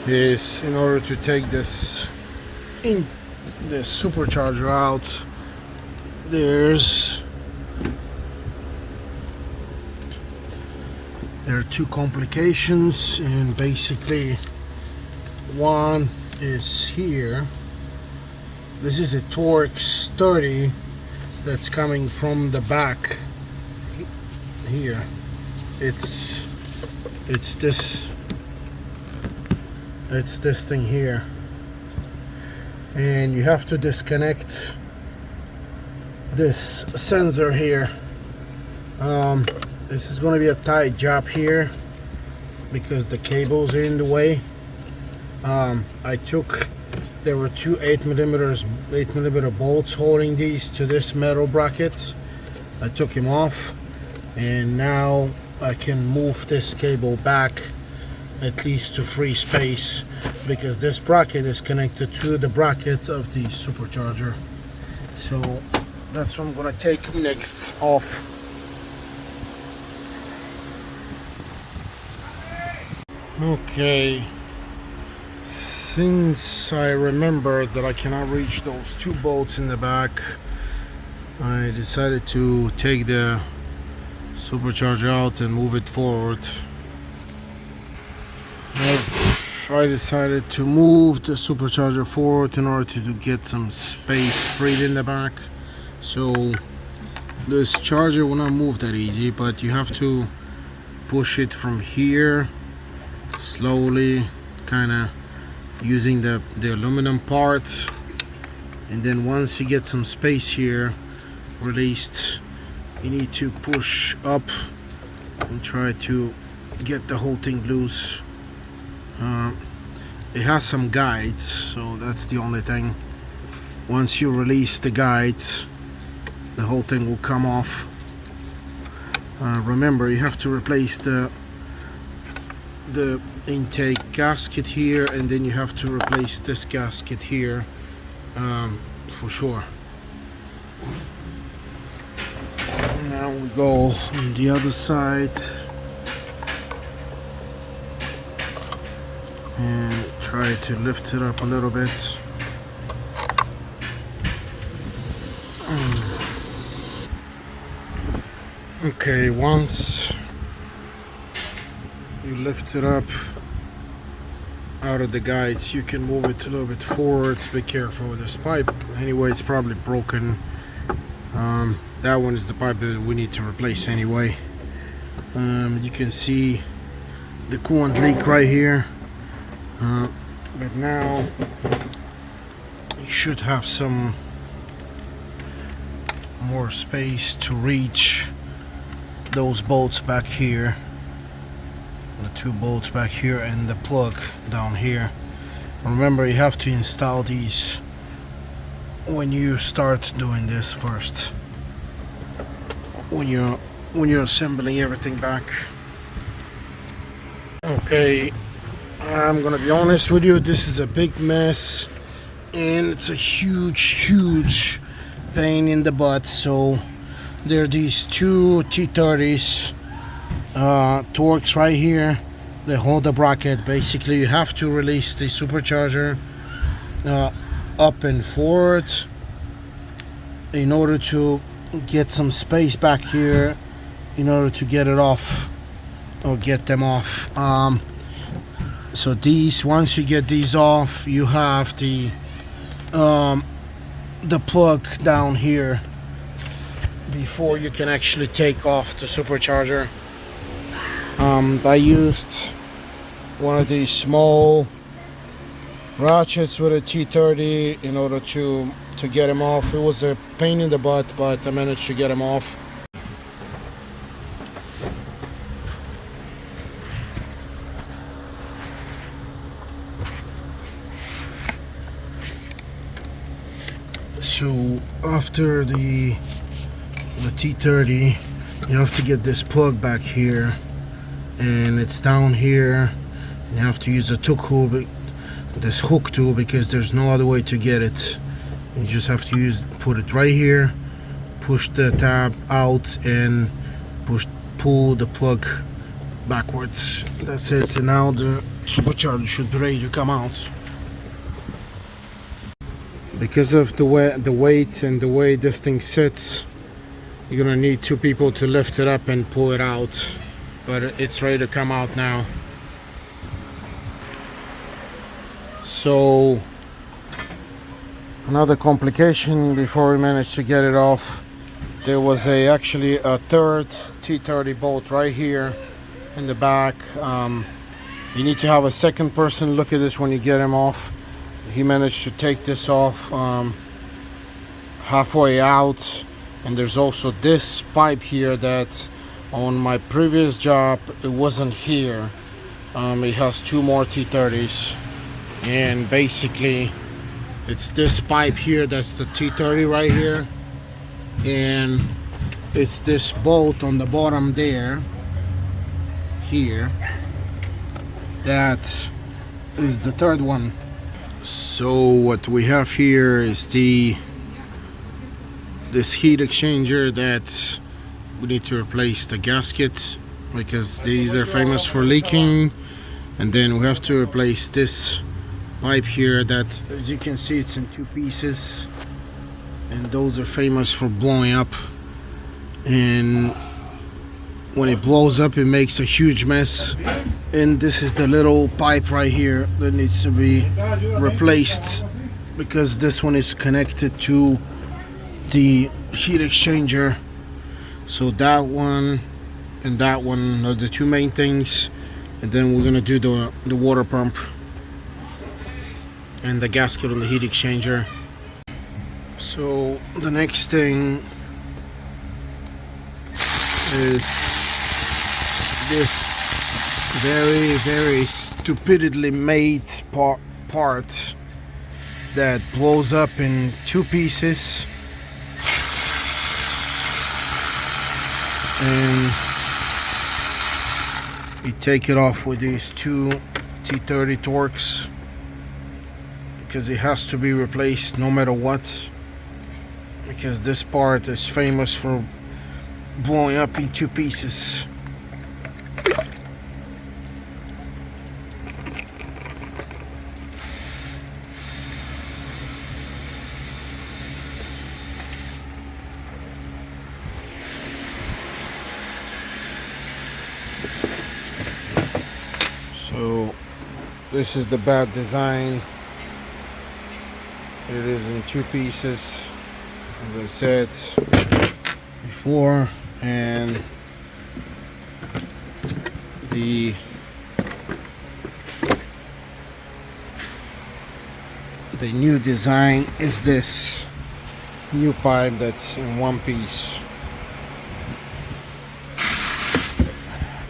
is, in order to take this supercharger out, there are 2 complications, and basically one is here. This is a Torx 30 that's coming from the back here. It's this thing here, and you have to disconnect this sensor here. This is going to be a tight job here because the cables are in the way. There were 2 8mm bolts holding these to this metal bracket. I took him off, and now I can move this cable back at least to free space, because this bracket is connected to the bracket of the supercharger. So that's what I'm gonna take next off. Okay, since I remember that I cannot reach those 2 bolts in the back, I decided to take the supercharger out and move it forward. I decided to move the supercharger forward in order to get some space freed in the back. So this charger will not move that easy, but you have to push it from here slowly, kind of using the aluminum part, and then once you get some space here released, you need to push up and try to get the whole thing loose. It has some guides, so that's the only thing. Once you release the guides, the whole thing will come off. Remember, you have to replace the intake gasket here, and then you have to replace this gasket here, for sure. Now we go on the other side and try to lift it up a little bit. Okay, once you lift it up out of the guides, you can move it a little bit forward. Be careful with this pipe. Anyway, it's probably broken. That one is the pipe that we need to replace anyway. You can see the coolant leak right here. But now you should have some more space to reach those bolts back here, the two bolts back here and the plug down here. Remember, you have to install these when you start doing this first, when you're assembling everything back. Okay, I'm gonna be honest with you, this is a big mess and it's a huge pain in the butt. So there are these two T30s Torx right here. They hold the bracket. Basically you have to release the supercharger up and forward in order to get some space back here, in order to get it off or get them off. So these, once you get these off, you have the plug down here before you can actually take off the supercharger. I used one of these small ratchets with a T30 in order to get them off. It was a pain in the butt, but I managed to get them off. So after the T30, you have to get this plug back here, and it's down here. You have to use a this hook tool, because there's no other way to get it. You just have to put it right here, push the tab out, and pull the plug backwards. That's it. And now the supercharger should be ready to come out. Because of the weight and the way this thing sits, you're gonna need two people to lift it up and pull it out, but it's ready to come out now. So another complication before we managed to get it off, there was actually a third T30 bolt right here in the back. You need to have a second person look at this when you get him off. He managed to take this off halfway out. And there's also this pipe here that on my previous job it wasn't here. It has two more T30s, and basically it's this pipe here that's the T30 right here, and it's this bolt on the bottom there here that is the third one. So what we have here is this heat exchanger that we need to replace the gasket, because these are famous for leaking. And then we have to replace this pipe here that, as you can see, it's in two pieces, and those are famous for blowing up. And when it blows up, it makes a huge mess. And this is the little pipe right here that needs to be replaced, because this one is connected to the heat exchanger. So that one and that one are the two main things, and then we're gonna do the water pump and the gasket on the heat exchanger. So the next thing is this very stupidly made part that blows up in two pieces, and you take it off with these two T30 Torx, because it has to be replaced no matter what, because this part is famous for blowing up in two pieces. So this is the bad design. It is in two pieces, as I said before, and the new design is this new pipe that's in one piece.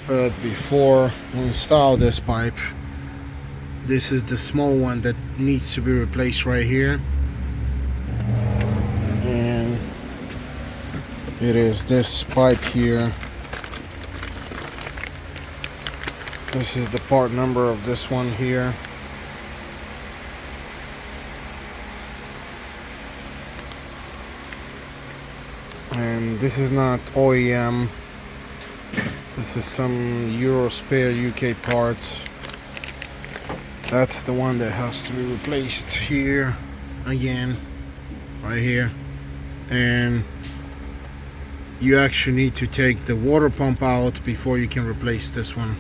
But before we install this pipe, this is the small one that needs to be replaced right here, and it is this pipe here. This is the part number of this one here. And this is not OEM. This is some Euro spare UK parts. That's the one that has to be replaced here again, right here. And you actually need to take the water pump out before you can replace this one.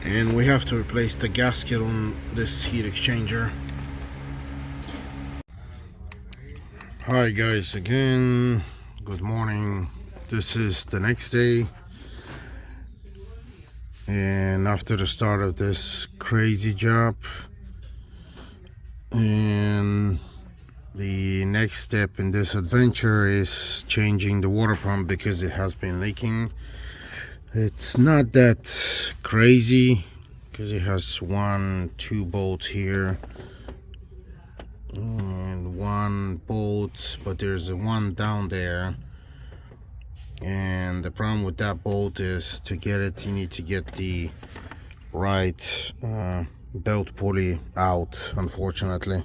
And we have to replace the gasket on this heat exchanger. Hi guys, again, good morning. This is the next day, and after the start of this crazy job, and the next step in this adventure is changing the water pump because it has been leaking. It's not that crazy because it has 2 bolts here and 1 bolt, but there's one down there, and the problem with that bolt is to get it, you need to get the right belt pulley out, unfortunately.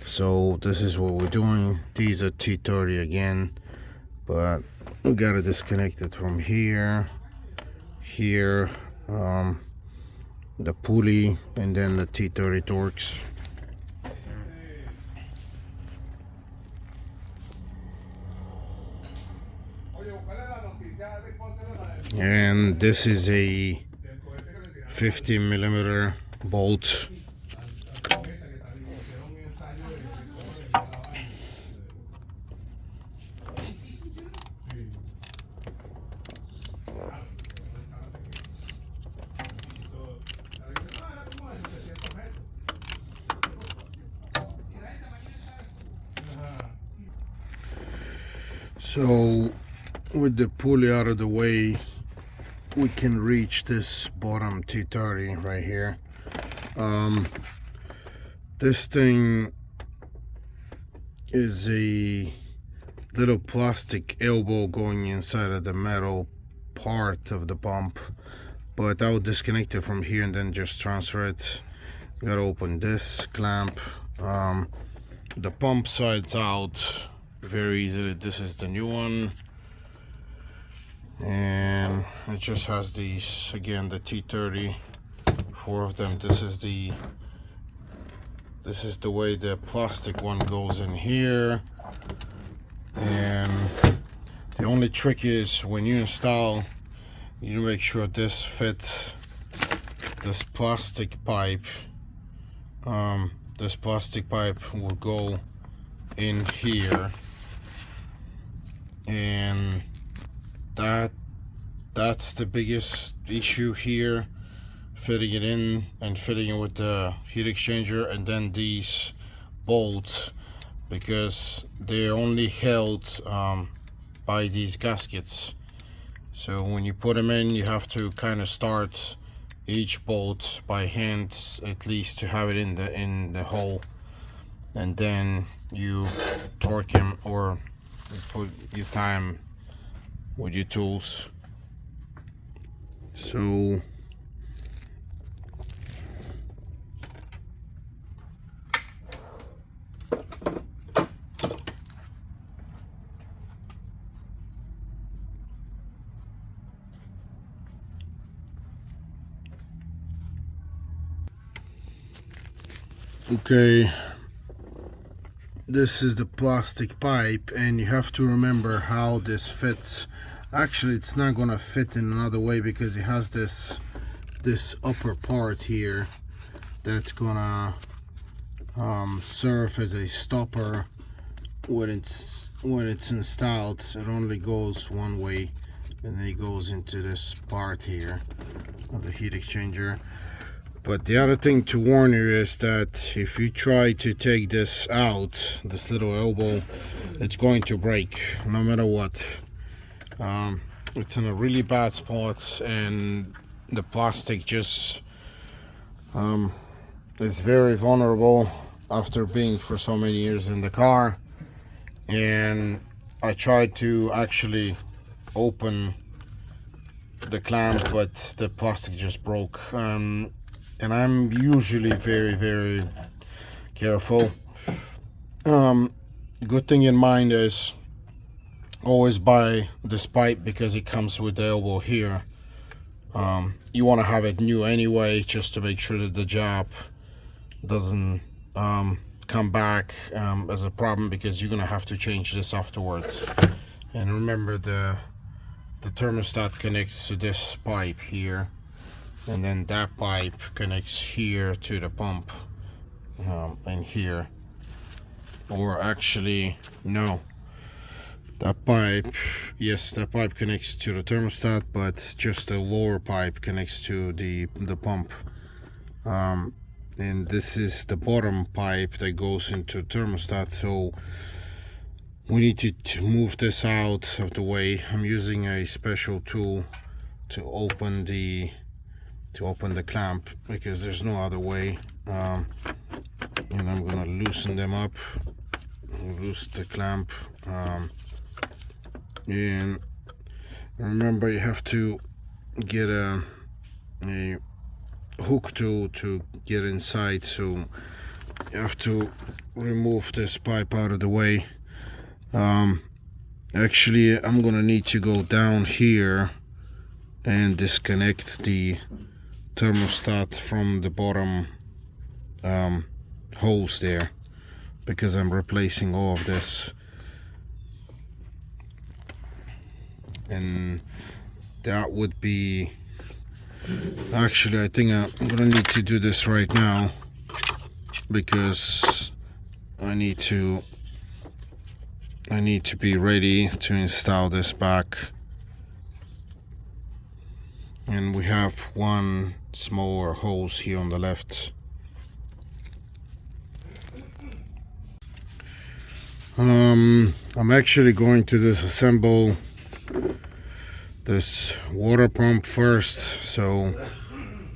So this is what we're doing. These are T30 again, but we gotta disconnect it from here, the pulley, and then the T30 Torx. And this is a 50mm bolt. So with the pulley out of the way, we can reach this bottom T30 right here. This thing is a little plastic elbow going inside of the metal part of the pump, but I will disconnect it from here and then just transfer it. You gotta open this clamp. The pump side's out very easily. This is the new one, and it just has these, again, the T30, 4 of them. This is the way the plastic one goes in here. And the only trick is when you install, you make sure this fits this plastic pipe. This plastic pipe will go in here, and that's the biggest issue here, fitting it in and fitting it with the heat exchanger, and then these bolts, because they're only held by these gaskets. So when you put them in, you have to kind of start each bolt by hand, at least, to have it in the hole, and then you torque them or you time with your tools. So okay, this is the plastic pipe, and you have to remember how this fits. Actually, it's not gonna fit in another way because it has this upper part here that's gonna serve as a stopper. When it's installed, it only goes one way, and then it goes into this part here of the heat exchanger. But the other thing to warn you is that if you try to take this out, this little elbow, it's going to break no matter what. It's in a really bad spot, and the plastic just is very vulnerable after being for so many years in the car. And I tried to actually open the clamp, but the plastic just broke. And I'm usually very careful. Good thing in mind is always buy this pipe, because it comes with the elbow here. You want to have it new anyway, just to make sure that the job doesn't come back as a problem, because you're gonna have to change this afterwards. And remember, the thermostat connects to this pipe here, and then that pipe connects here to the pump, and here. Or actually, no, that pipe, yes, that pipe connects to the thermostat, but just the lower pipe connects to the pump. And this is the bottom pipe that goes into thermostat, so we need to move this out of the way. I'm using a special tool to open the clamp, because there's no other way. And I'm gonna loosen them up, loose the clamp, and remember, you have to get a hook to get inside, so you have to remove this pipe out of the way. Actually, I'm gonna need to go down here and disconnect the thermostat from the bottom hose there, because I'm replacing all of this. And that would be, actually, I think I'm gonna need to do this right now, because I need to be ready to install this back. And we have one smaller hose here on the left. I'm actually going to disassemble this water pump first, so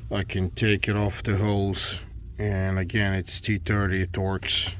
I can take it off the hose. And again, it's T30 Torx.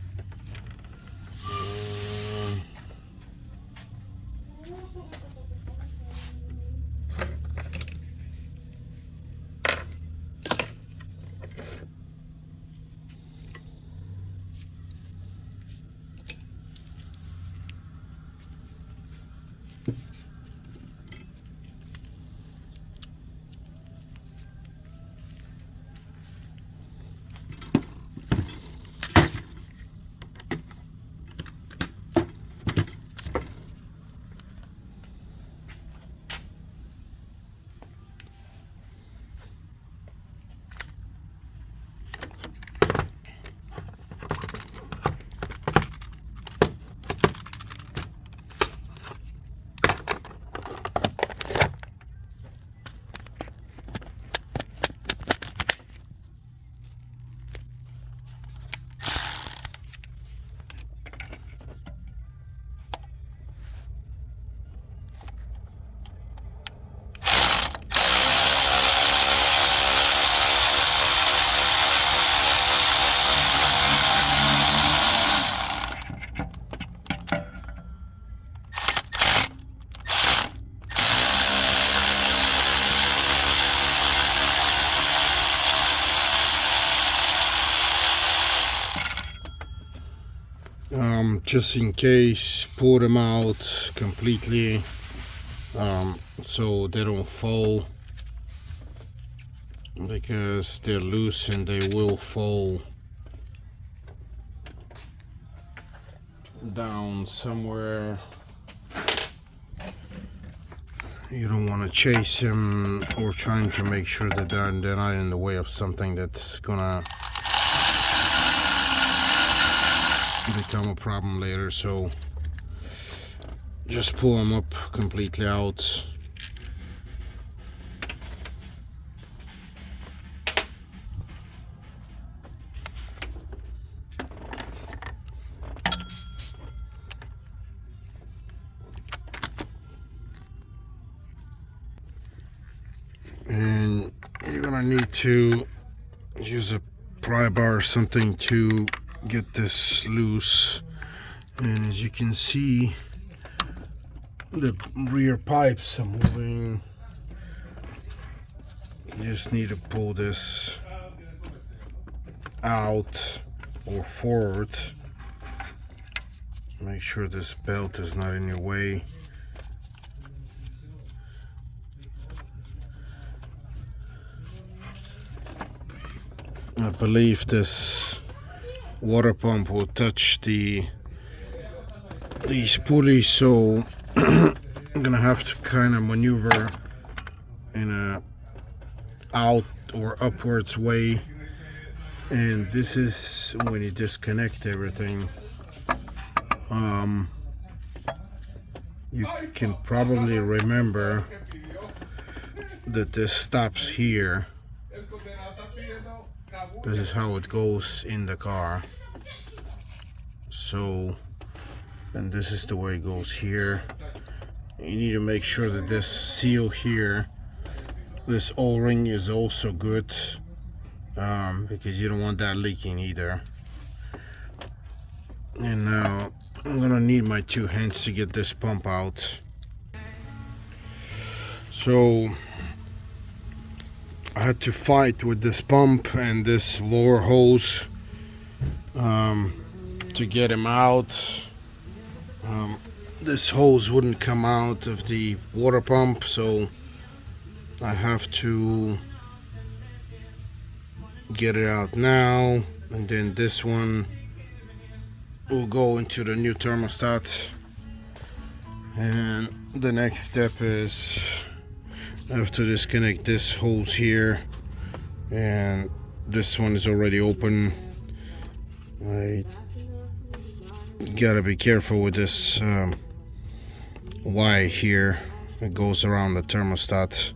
Just in case, pull them out completely, so they don't fall, because they're loose and they will fall down somewhere. You don't want to chase them, or trying to make sure that they're not in the way of something that's gonna become a problem later. So just pull them up completely out. gonna need to use a pry bar or something to get this loose. And as you can see, the rear pipes are moving. You just need to pull this out or forward. Make sure this belt is not in your way. I believe this water pump will touch these pulleys, so I'm gonna have to kind of maneuver in a out or upwards way. And this is when you disconnect everything. You can probably remember that this stops here. This is how it goes in the car. So, and this is the way it goes here. You need to make sure that this seal here, this O-ring is also good, because you don't want that leaking either. And now I'm gonna need my two hands to get this pump out. So I had to fight with this pump and this lower hose to get him out. This hose wouldn't come out of the water pump, so I have to get it out now. And then this one will go into the new thermostat. And the next step is I have to disconnect this hose here, and this one is already open. I gotta be careful with this wire here. It goes around the thermostat.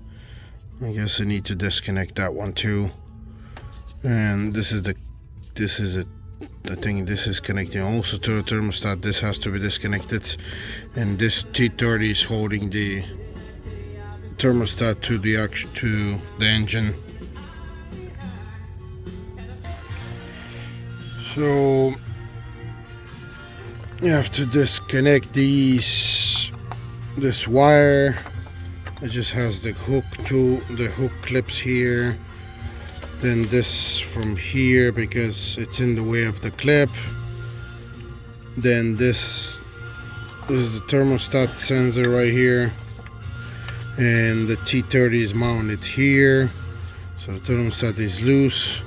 I guess I need to disconnect that one too. And this is the thing. This is connecting also to the thermostat. This has to be disconnected, and this T30 is holding the thermostat to the engine. So you have to disconnect this wire. It just has the hook clips here. Then this from here because it's in the way of the clip. Then this is the thermostat sensor right here, and the T30 is mounted here, so the thermostat is loose.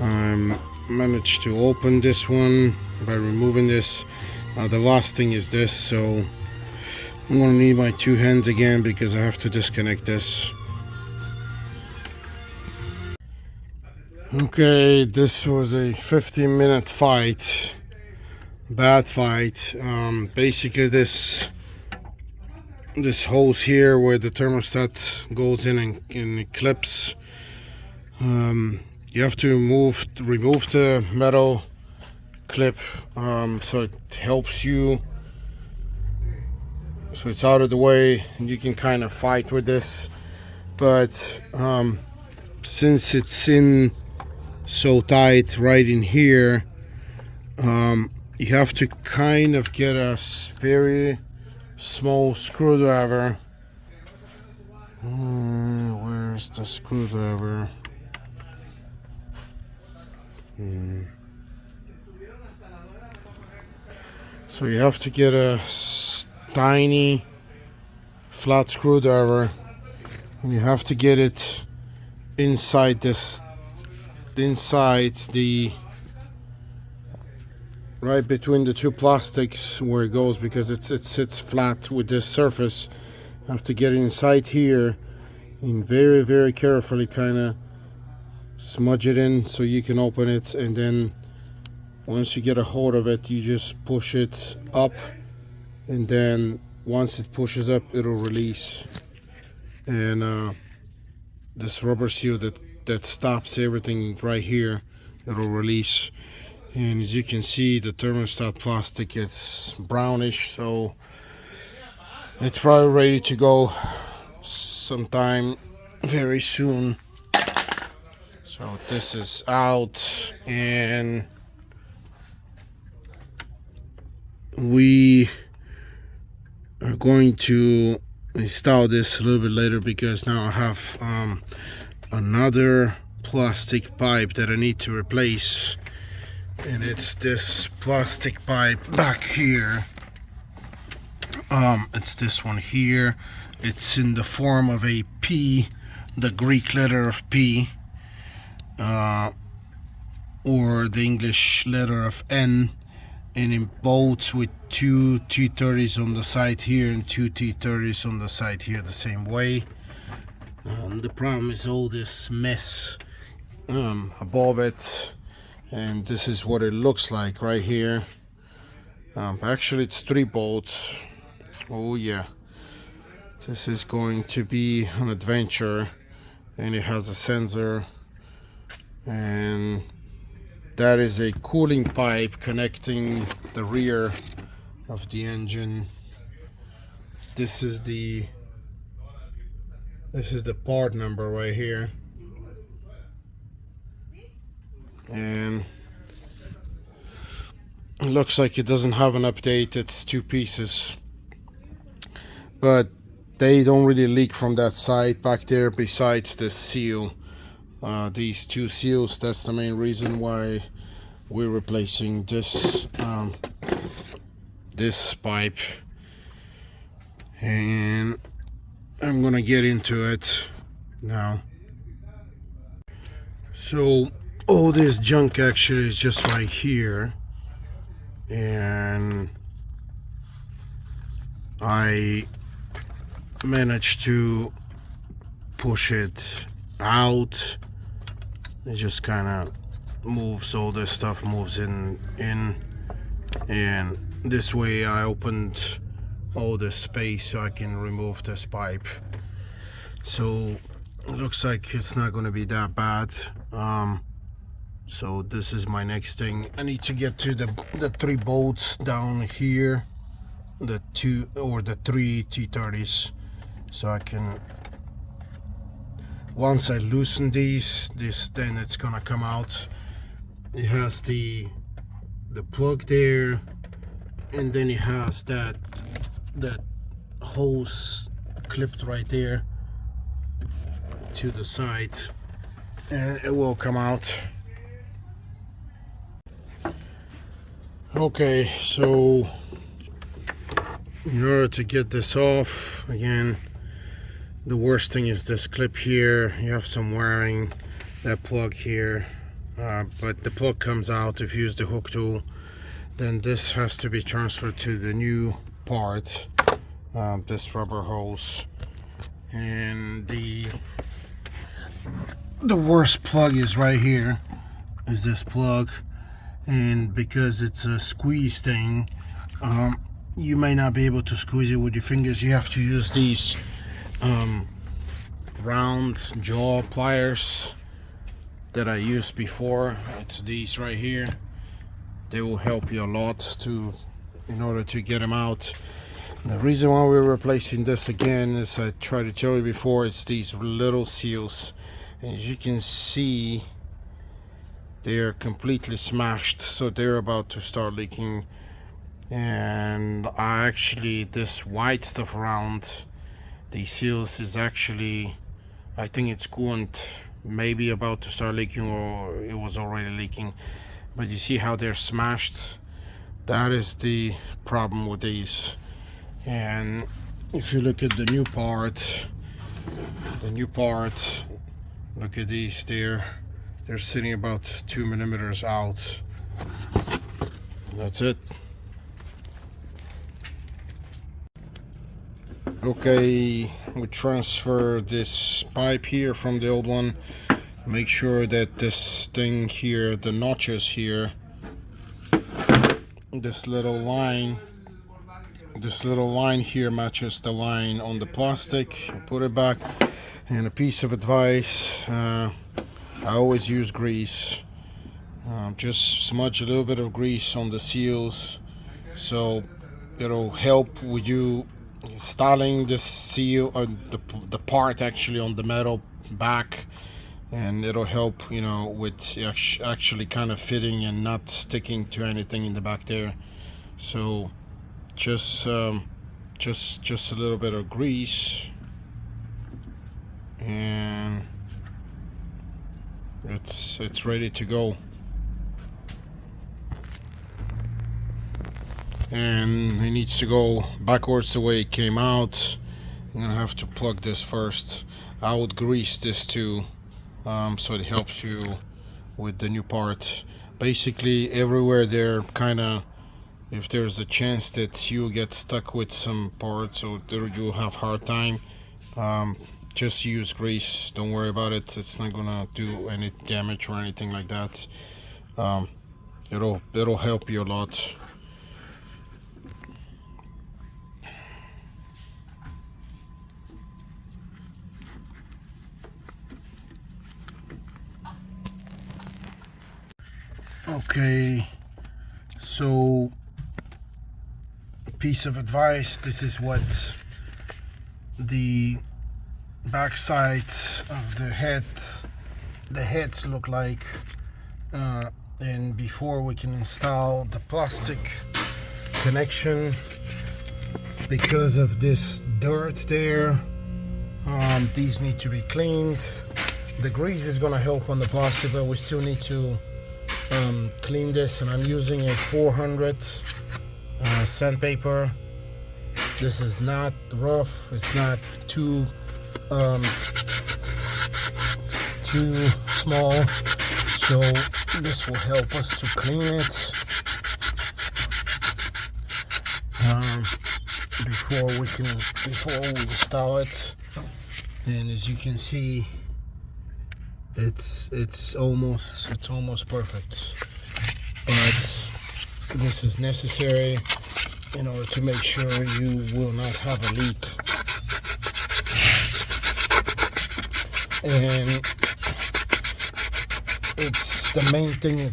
I managed to open this one by removing this. The last thing is this, so I'm gonna need my two hands again because I have to disconnect this. Okay, this was a 15-minute fight, bad fight. Basically this hose here where the thermostat goes in and it clips, you have to remove the metal clip, so it helps you, so it's out of the way and you can kind of fight with this. But since it's in so tight right in here, you have to kind of get a very small screwdriver. Where's the screwdriver? So you have to get a tiny flat screwdriver, and you have to get it inside right between the two plastics where it goes, because it sits flat with this surface. You have to get it inside here and very, very carefully kind of smudge it in so you can open it. And then once you get a hold of it, you just push it up, and then once it pushes up, it'll release. And this rubber seal that stops everything right here, it'll release. And as you can see, the thermostat plastic is brownish, so it's probably ready to go sometime very soon. So this is out, and we are going to install this a little bit later because now I have another plastic pipe that I need to replace, and it's this plastic pipe back here. It's this one here. It's in the form of a P, the Greek letter of P, or the English letter of N, and in bolts with two T30s on the side here and two T30s on the side here the same way. The problem is all this mess above it, and this is what it looks like right here. Actually it's 3 bolts. Oh yeah, this is going to be an adventure, and it has a sensor, and that is a cooling pipe connecting the rear of the engine. This is the part number right here, and it looks like it doesn't have an update. It's 2 pieces, but they don't really leak from that side back there besides the seal. These 2 seals, that's the main reason why we're replacing this this pipe, and I'm gonna get into it now. So all this junk actually is just right here, and I managed to push it out. It just kind of moves, all this stuff moves in, and this way I opened all the space so I can remove this pipe. So it looks like it's not going to be that bad. So this is my next thing. I need to get to the 3 bolts down here, the 2 or the 3 T30s, so I can, once I loosen this then it's gonna come out. It has the plug there, and then it has that hose clipped right there to the side, and it will come out. Okay, so in order to get this off, again, the worst thing is this clip here. You have some wearing, that plug here, but the plug comes out if you use the hook tool. Then this has to be transferred to the new part, this rubber hose. And the worst plug is right here, is this plug, and because it's a squeeze thing, you may not be able to squeeze it with your fingers. You have to use these round jaw pliers that I used before. It's these right here. They will help you a lot in order to get them out. And the reason why we're replacing this again, as I tried to tell you before, it's these little seals. And as you can see, they are completely smashed, so they're about to start leaking. And this white stuff around these seals is actually, I think it's coolant, maybe about to start leaking, or it was already leaking. But you see how they're smashed? That is the problem with these. And if you look at the new part, look at these, they're sitting about 2 millimeters out. That's it. Okay, we transfer this pipe here from the old one. Make sure that this thing here, the notches here, this little line here matches the line on the plastic. Put it back. And a piece of advice, I always use grease. Just smudge a little bit of grease on the seals, so it'll help with you installing the seal, or the part actually on the metal back, and it'll help, you know, with actually kind of fitting and not sticking to anything in the back there. So just just a little bit of grease, and it's ready to go. And it needs to go backwards the way it came out. I'm gonna have to plug this first. I would grease this too, so it helps you with the new part. Basically everywhere there, kind of, if there's a chance that you get stuck with some parts or you have hard time, just use grease. Don't worry about it. It's not gonna do any damage or anything like that. It'll help you a lot. Okay, so piece of advice, this is what the backside of the heads look like, and before we can install the plastic connection, because of this dirt there, these need to be cleaned. The grease is gonna help on the plastic, but we still need to clean this, and I'm using a 400 sandpaper. This is not rough, it's not too small, so this will help us to clean it before we install it. And as you can see, it's almost perfect, but this is necessary in order to make sure you will not have a leak. And it's the main thing,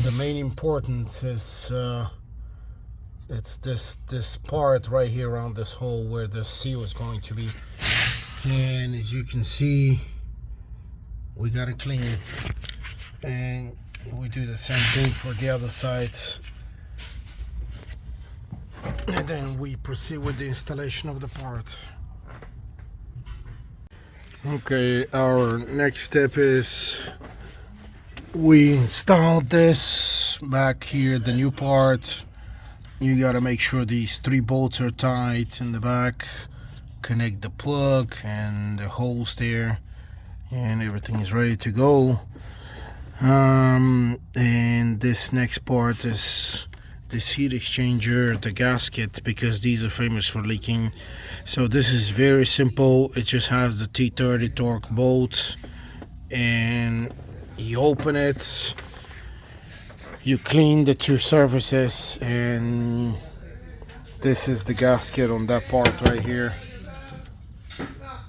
the main importance is it's this part right here around this hole where the seal is going to be. And as you can see, we got it clean, and we do the same thing for the other side, and then we proceed with the installation of the part. Okay, our next step is we installed this back here, the new part. You got to make sure these 3 bolts are tight in the back, connect the plug and the holes there, and everything is ready to go. And this next part is this heat exchanger, the gasket, because these are famous for leaking. So this is very simple. It just has the T30 torque bolts, and you open it, you clean the 2 surfaces, and this is the gasket on that part right here.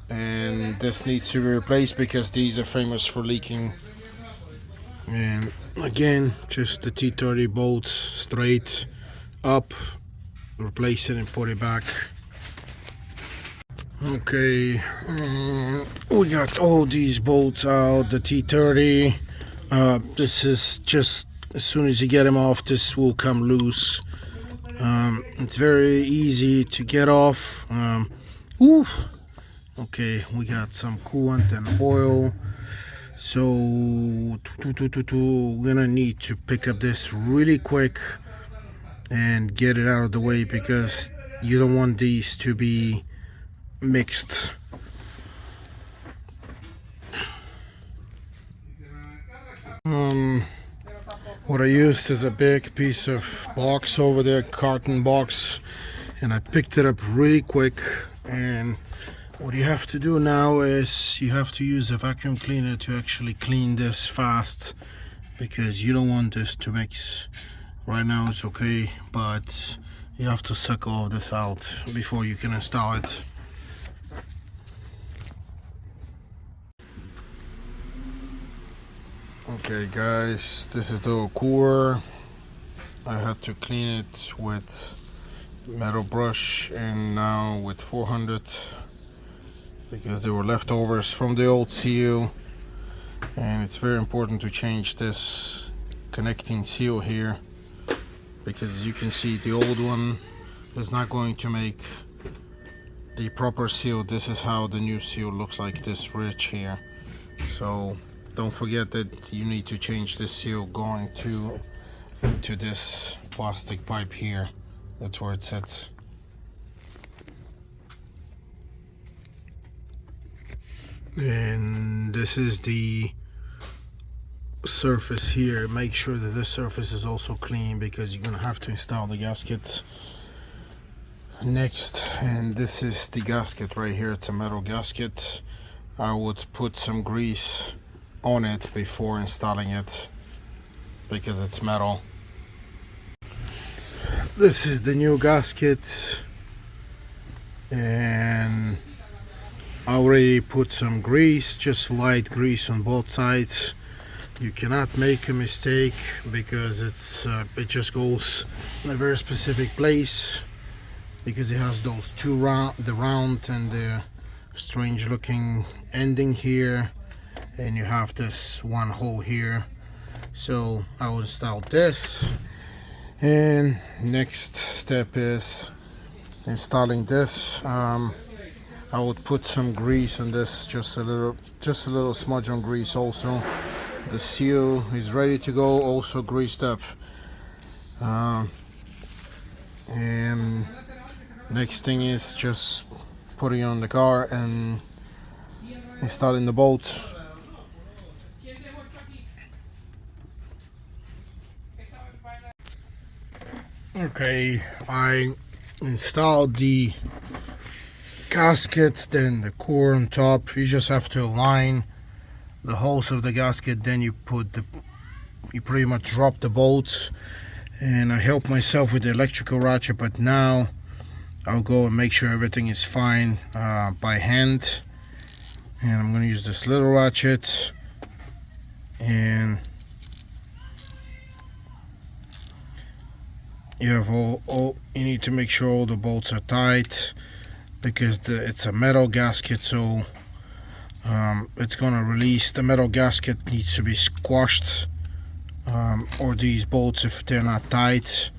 And this needs to be replaced because these are famous for leaking. And again, just the T30 bolts straight up, replace it and put it back. Okay, we got all these bolts out, the T30. This is just, as soon as you get them off, this will come loose. It's very easy to get off. Okay, we got some coolant and oil, so we're gonna need to pick up this really quick and get it out of the way, because you don't want these to be mixed. What I used is a big piece of box over there, carton box, and I picked it up really quick. And what you have to do now is you have to use a vacuum cleaner to actually clean this fast, because you don't want this to mix. Right now it's okay, but you have to suck all this out before you can install it. Okay guys, this is the cooler. I had to clean it with metal brush and now with 400, because there were leftovers from the old seal. And it's very important to change this connecting seal here, because as you can see, the old one is not going to make the proper seal. This is how the new seal looks like, this ridge here. So don't forget that you need to change the seal going to this plastic pipe here. That's where it sits. And this is the surface here. Make sure that this surface is also clean, because you're gonna have to install the gasket next. And this is the gasket right here. It's a metal gasket. I would put some grease on it before installing it, because it's metal. This is the new gasket, and I already put some grease, just light grease on both sides. You cannot make a mistake, because it just goes in a very specific place, because it has those two the round and the strange looking ending here, and you have this one hole here. So I will install this, and next step is installing this. I would put some grease on this, just a little smudge on grease also. The seal is ready to go, also greased up. And next thing is just putting it on the car and installing the bolts. Okay, I installed the gasket, then the core on top. You just have to align the holes of the gasket, then you pretty much drop the bolts. And I help myself with the electrical ratchet, but now I'll go and make sure everything is fine by hand. And I'm going to use this little ratchet, and you have you need to make sure all the bolts are tight, because it's a metal gasket, so it's gonna release. The metal gasket needs to be squashed, or these bolts, if they're not tight,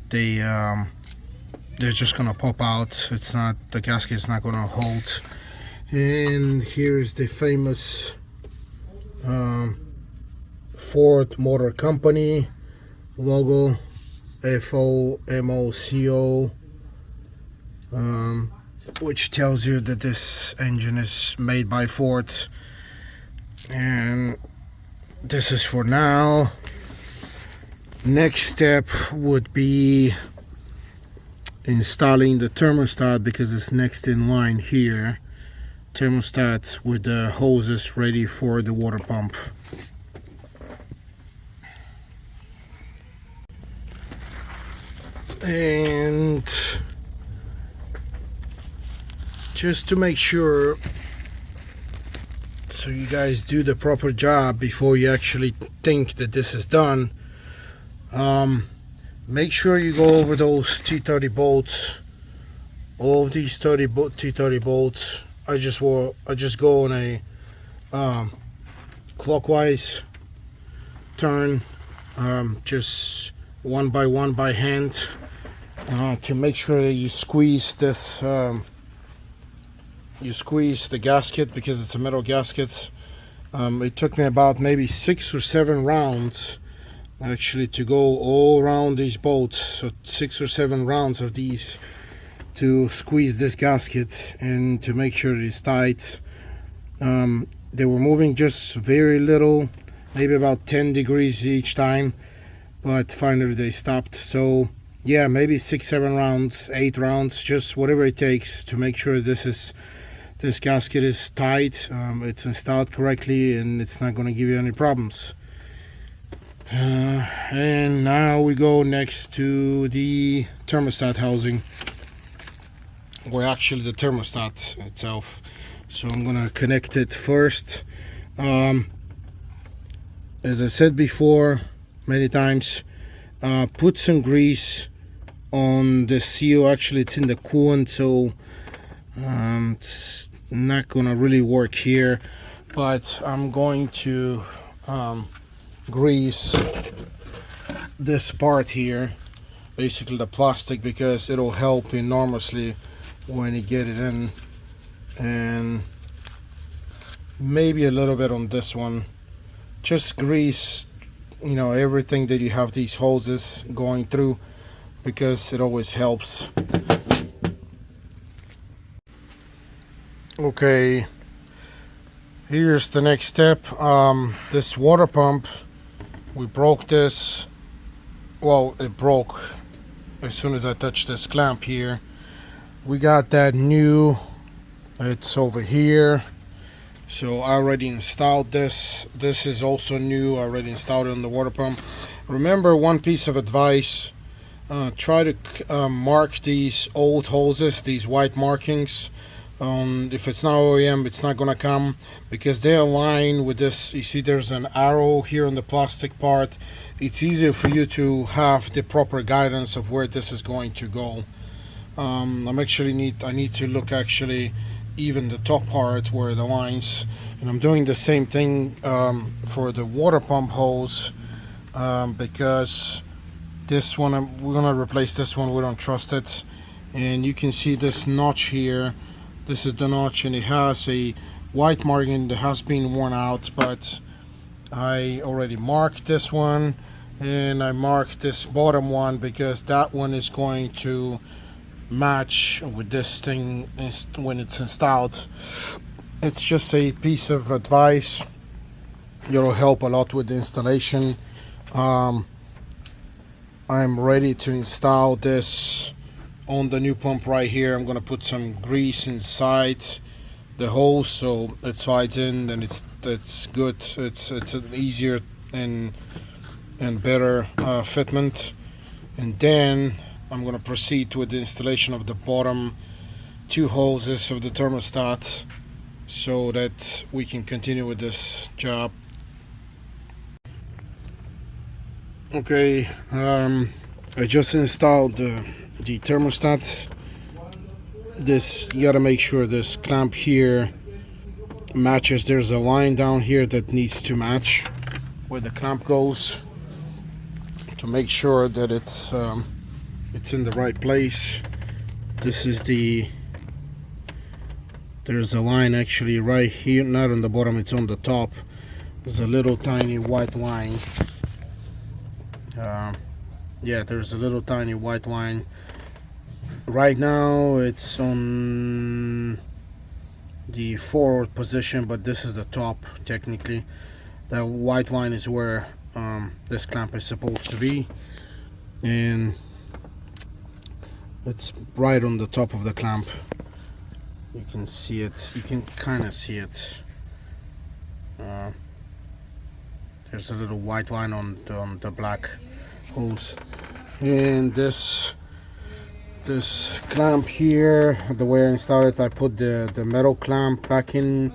they're just gonna pop out. The gasket is not gonna hold. And here's the famous Ford Motor Company logo, FOMOCO, which tells you that this engine is made by Ford. And this is for now. Next step would be installing the thermostat, because it's next in line here. Thermostat with the hoses ready for the water pump. And just to make sure, so you guys do the proper job before you actually think that this is done, make sure you go over those T30 bolts, all of these T30 bolts. I just go on a clockwise turn, just one by one by hand, to make sure that you squeeze this. You squeeze the gasket, because it's a metal gasket. It took me about maybe 6 or 7 rounds actually to go all around these bolts. So 6 or 7 rounds of these to squeeze this gasket and to make sure it is tight. They were moving just very little, maybe about 10 degrees each time, but finally they stopped. So yeah, maybe 6-7 rounds, 8 rounds, just whatever it takes to make sure this gasket is tight, it's installed correctly, and it's not going to give you any problems. And now we go next to the thermostat housing, or actually the thermostat itself. So I'm going to connect it first. As I said before many times, put some grease on the seal. Actually, it's in the coolant, so it's not gonna really work here. but I'm going to grease this part here, basically the plastic, because it'll help enormously when you get it in, and maybe a little bit on this one. Just grease, you know, everything that you have these hoses going through, because it always helps. Okay, here's the next step. This water pump, we broke this. Well, it broke as soon as I touched this clamp here. We got that new, it's over here. So I already installed this. This is also new. I already installed it on the water pump. Remember, one piece of advice: try to mark these old hoses, these white markings. If it's not OEM, it's not gonna come, because they align with this. You see, there's an arrow here on the plastic part. It's easier for you to have the proper guidance of where this is going to go. I need to look actually even the top part where the lines, and I'm doing the same thing for the water pump hose, because this one, we're gonna replace this one. We don't trust it. And you can see this notch here. This is the notch, and it has a white marking that has been worn out, but I already marked this one, and I marked this bottom one because that one is going to match with this thing when it's installed. It's just a piece of advice. It'll help a lot with the installation. I'm ready to install this on the new pump right here. I'm gonna put some grease inside the hose so it slides in, and it's good. It's an easier and better fitment. And then I'm gonna proceed with the installation of the bottom two hoses of the thermostat so that we can continue with this job. Okay, I just installed the thermostat. This, you gotta make sure this clamp here matches. There's a line down here that needs to match where the clamp goes, to make sure that it's in the right place. This is there's a line actually right here, not on the bottom, it's on the top. There's a little tiny white line. Yeah, there's a little tiny white line. Right now it's on the forward position, but this is the top technically. That white line is where this clamp is supposed to be, and it's right on the top of the clamp. You can see it, you can kind of see it. There's a little white line on the black hose. And this clamp here, the way I installed it, I put the metal clamp back in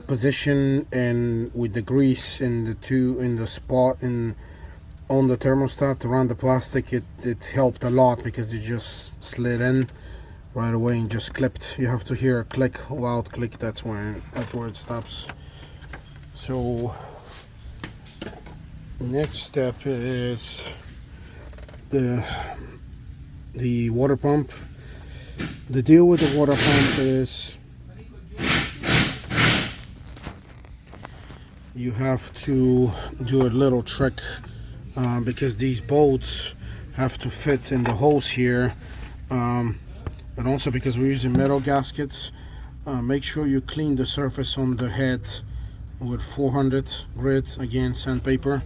position, and with the grease in the spot on the thermostat around the plastic, it helped a lot, because it just slid in right away and just clipped. You have to hear a click, loud click. That's where it stops. So next step is the water pump. The deal with the water pump is you have to do a little trick, because these bolts have to fit in the holes here, but also because we're using metal gaskets. Make sure you clean the surface on the head with 400 grit, again sandpaper,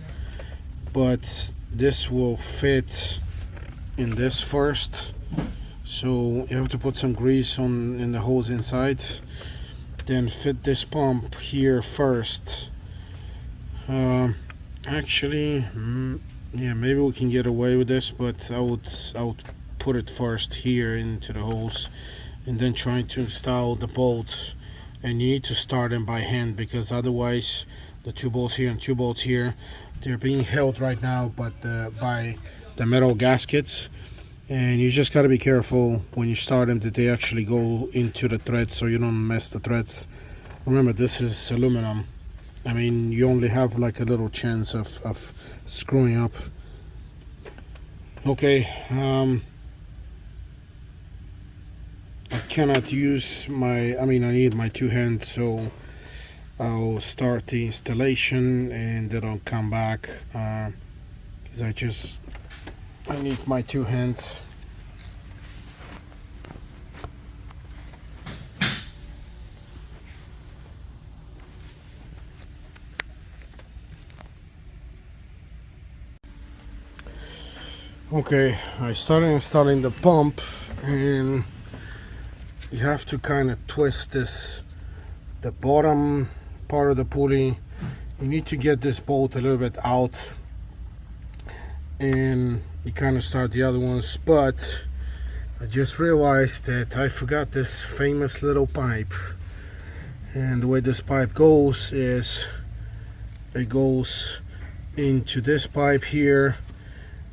but this will fit in this first, so you have to put some grease in the hose inside, then fit this pump here first. Actually, yeah, maybe we can get away with this, but I would put it first here into the hose, and then try to install the bolts. And you need to start them by hand, because otherwise the two bolts here and two bolts here, they're being held right now by the metal gaskets, and you just got to be careful when you start them that they actually go into the threads, so you don't mess the threads. Remember, this is aluminum. I mean, you only have like a little chance of screwing up. Okay, I cannot use I need my two hands, so I'll start the installation and then I'll come back, because I need my two hands. Okay, I started installing the pump, and you have to kind of twist the bottom part of the pulley. You need to get this bolt a little bit out, and you kind of start the other ones. But I just realized that I forgot this famous little pipe, and the way this pipe goes is it goes into this pipe here,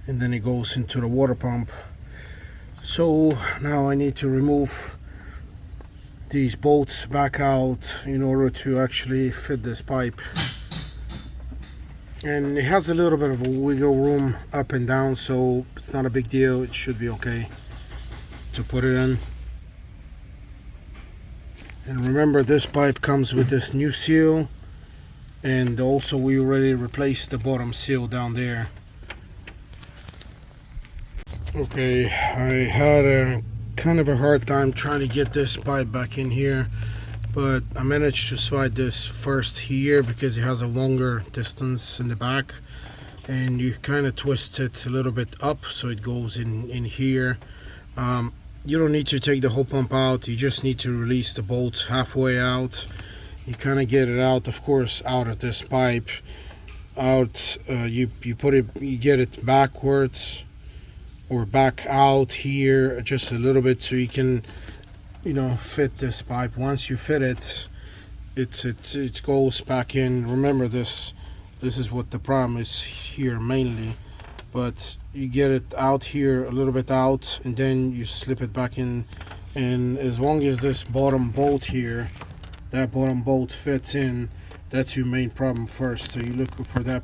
and then it goes into the water pump. So now I need to remove these bolts back out in order to actually fit this pipe. And it has a little bit of a wiggle room up and down, so it's not a big deal. It should be okay to put it in. And remember, this pipe comes with this new seal, and also we already replaced the bottom seal down there. Okay, I had a kind of a hard time trying to get this pipe back in here, but I managed to slide this first here because it has a longer distance in the back, and you kind of twist it a little bit up so it goes in here. You don't need to take the whole pump out, you just need to release the bolts halfway out. You kind of get it out, of course, out of this pipe. You get it backwards or back out here just a little bit, so you can fit this pipe. Once you fit it, it goes back in. Remember, this is what the problem is here mainly, but you get it out here a little bit out, and then you slip it back in. And as long as this bottom bolt here, that bottom bolt fits in, that's your main problem first. So you look for that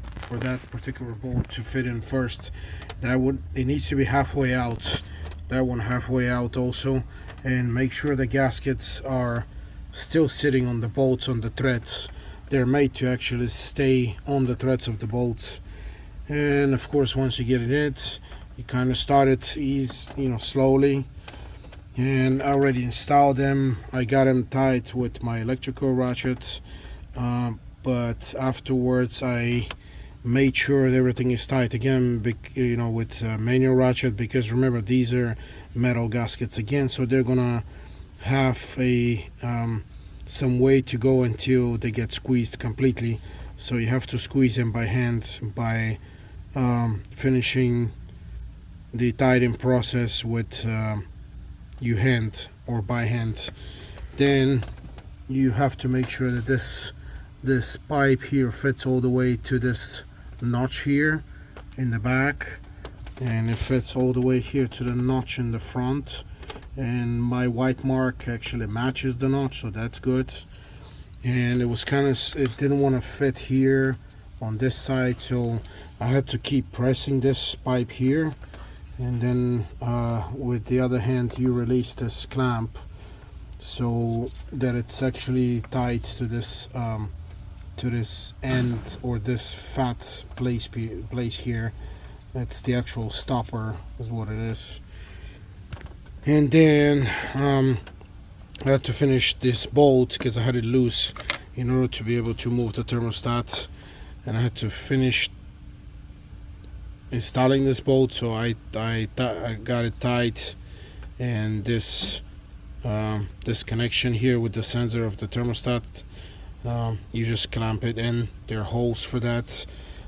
particular bolt to fit in first. It needs to be halfway out. That one halfway out also. And make sure the gaskets are still sitting on the bolts, on the threads. They're made to actually stay on the threads of the bolts. And of course, once you get it in, you kind of start it slowly. And I already installed them. I got them tied with my electrical ratchets, but afterwards I made sure that everything is tight again, with manual ratchet, because remember, these are metal gaskets again, so they're gonna have some way to go until they get squeezed completely. So you have to squeeze them by hand by finishing the tightening process with you hand or by hand. Then you have to make sure that this pipe here fits all the way to this notch here in the back, and it fits all the way here to the notch in the front, and my white mark actually matches the notch, so that's good. And it didn't want to fit here on this side, so I had to keep pressing this pipe here, and then with the other hand you release this clamp so that it's actually tied to this end, or this fat place here. That's the actual stopper, is what it is. And then I had to finish this bolt because I had it loose in order to be able to move the thermostat, and I had to finish installing this bolt. So I got it tight, and this connection here with the sensor of the thermostat, you just clamp it in. There are holes for that.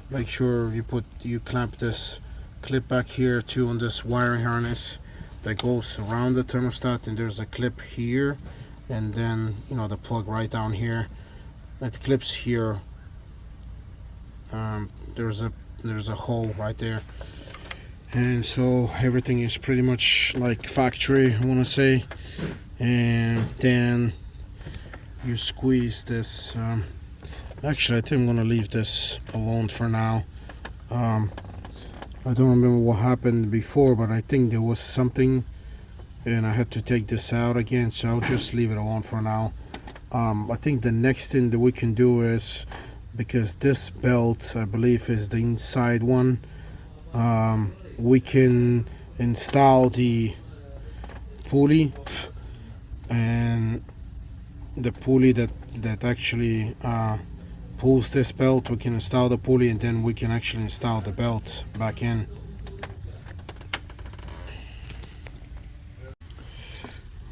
Make sure you clamp this clip back here too on this wiring harness that goes around the thermostat, and there's a clip here, and then the plug right down here that clips here. There's a hole right there, and so everything is pretty much like factory, I want to say. And then you squeeze this. Actually, I think I'm gonna leave this alone for now. I don't remember what happened before, but I think there was something and I had to take this out again, so I'll just leave it alone for now. I think the next thing that we can do is, because this belt I believe is the inside one, we can install the pulley, and the pulley that actually pulls this belt. We can install the pulley and then we can actually install the belt back in.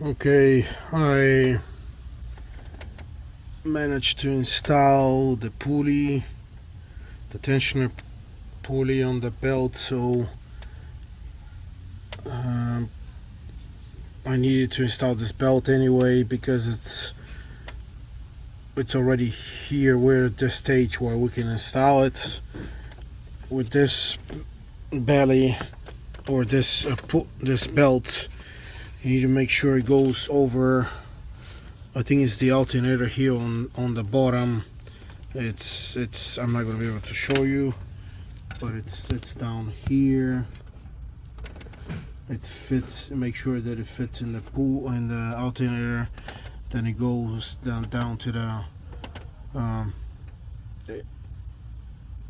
Okay, I managed to install the pulley, the tensioner pulley on the belt, so I needed to install this belt anyway because it's already here. We're at this stage where we can install it with this belly or this belt. You need to make sure it goes over, I think it's the alternator here on the bottom. It's I'm not gonna be able to show you, but it's down here. It fits. Make sure that it fits in the the alternator. Then it goes down to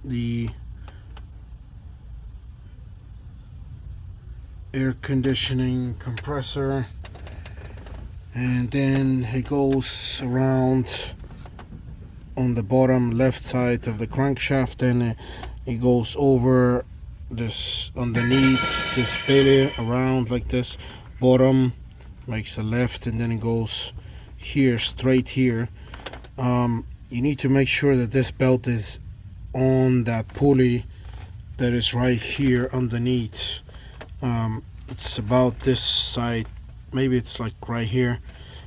the air conditioning compressor, and then it goes around on the bottom left side of the crankshaft, and it goes over this underneath this belly around like this. Bottom makes a left, and then it goes here, straight here. You need to make sure that this belt is on that pulley that is right here underneath. It's about this side, maybe it's like right here.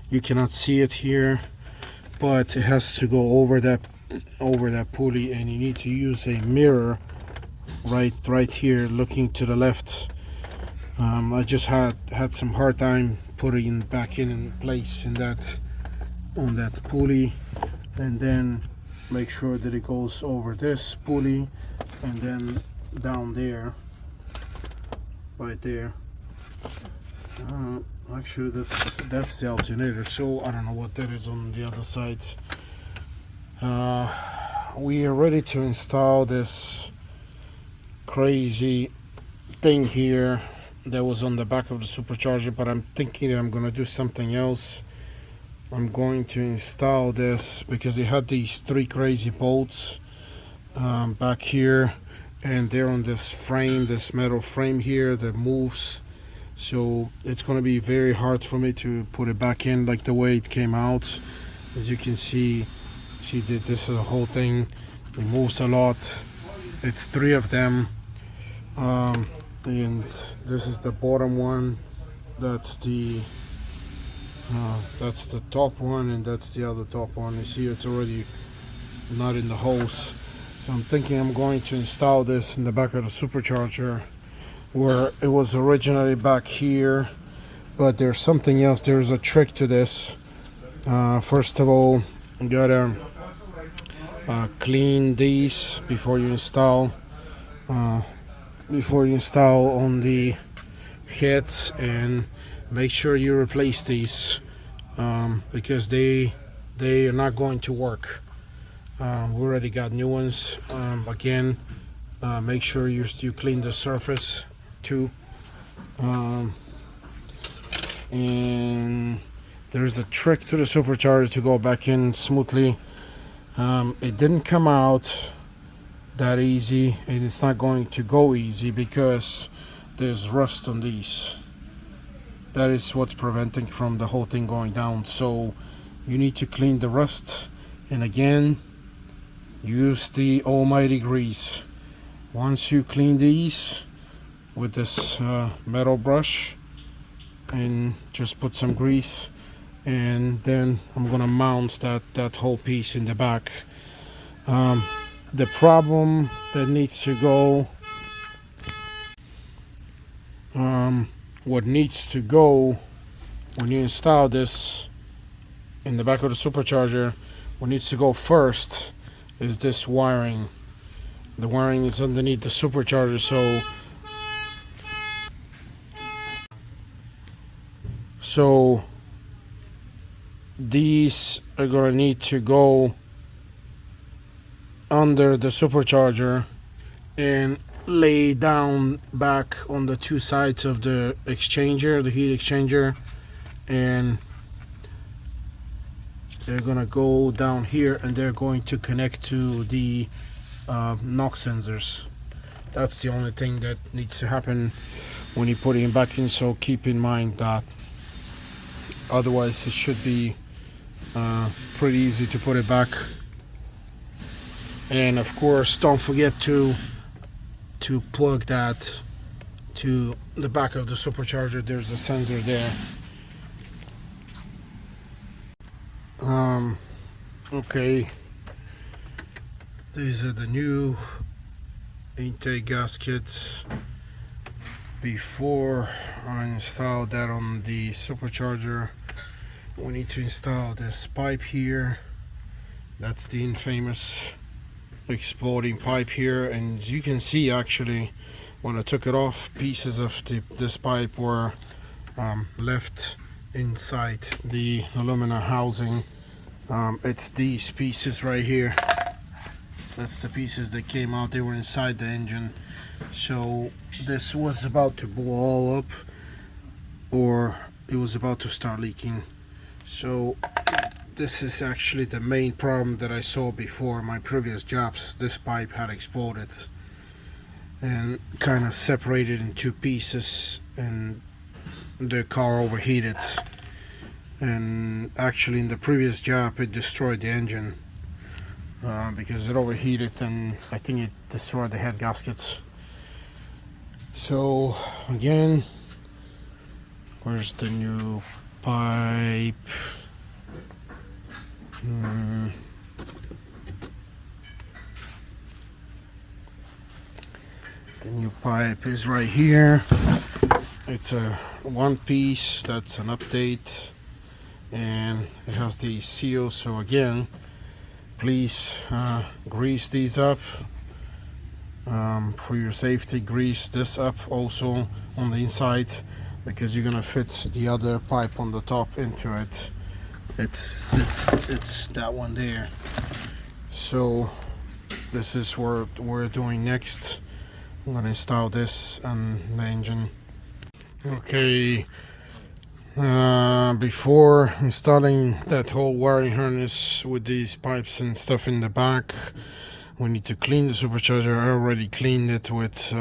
You cannot see it here, but it has to go over that pulley, and you need to use a mirror right here looking to the left. I just had some hard time putting back in place on that pulley, and then make sure that it goes over this pulley and then down there, right there. Actually that's the alternator, so I don't know what that is on the other side. We are ready to install this crazy thing here that was on the back of the supercharger, but I'm thinking that I'm gonna do something else. I'm going to install this because it had these three crazy bolts back here, and they're on this frame, this metal frame here that moves, so it's going to be very hard for me to put it back in like the way it came out. As you can see, she did this the whole thing. It moves a lot. It's three of them, and this is the bottom one. That's the top one, and that's the other top one. You see it's already not in the hose, so I'm thinking I'm going to install this in the back of the supercharger where it was originally back here. But there's something else. There's a trick to this. First of all, you gotta clean these before you install on the heads, and make sure you replace these because they are not going to work. We already got new ones. Again, make sure you clean the surface too. And there's a trick to the supercharger to go back in smoothly. It didn't come out that easy, and it's not going to go easy because there's rust on these. That is what's preventing from the whole thing going down. So you need to clean the rust, and again, use the almighty grease. Once you clean these with this metal brush, and just put some grease, and then I'm gonna mount that whole piece in the back. The problem that needs to go, what needs to go when you install this in the back of the supercharger, what needs to go first is this wiring. The wiring is underneath the supercharger, so these are gonna need to go under the supercharger and lay down back on the two sides of the exchanger, the heat exchanger, and they're gonna go down here and they're going to connect to the NOx sensors. That's the only thing that needs to happen when you put it back in, so keep in mind that. Otherwise it should be pretty easy to put it back. And of course, don't forget to plug that to the back of the supercharger. There's a sensor there. Okay, these are the new intake gaskets. Before I install that on the supercharger, we need to install this pipe here. That's the infamous exploding pipe here, and you can see actually when I took it off, pieces of this pipe were left inside the aluminum housing. It's these pieces right here. That's the pieces that came out. They were inside the engine, so this was about to blow all up, or it was about to start leaking. So this is actually the main problem that I saw before. My previous jobs, this pipe had exploded and kind of separated in two pieces, and the car overheated. And actually in the previous job it destroyed the engine because it overheated, and I think it destroyed the head gaskets. So again, where's the new pipe? The new pipe is right here. It's a one piece. That's an update, and it has the seal. So again, please grease these up for your safety. Grease this up also on the inside, because you're gonna fit the other pipe on the top into it. It's that one there. So this is what we're doing next. I'm gonna install this on the engine. Okay, before installing that whole wiring harness with these pipes and stuff in the back, we need to clean the supercharger. I already cleaned it with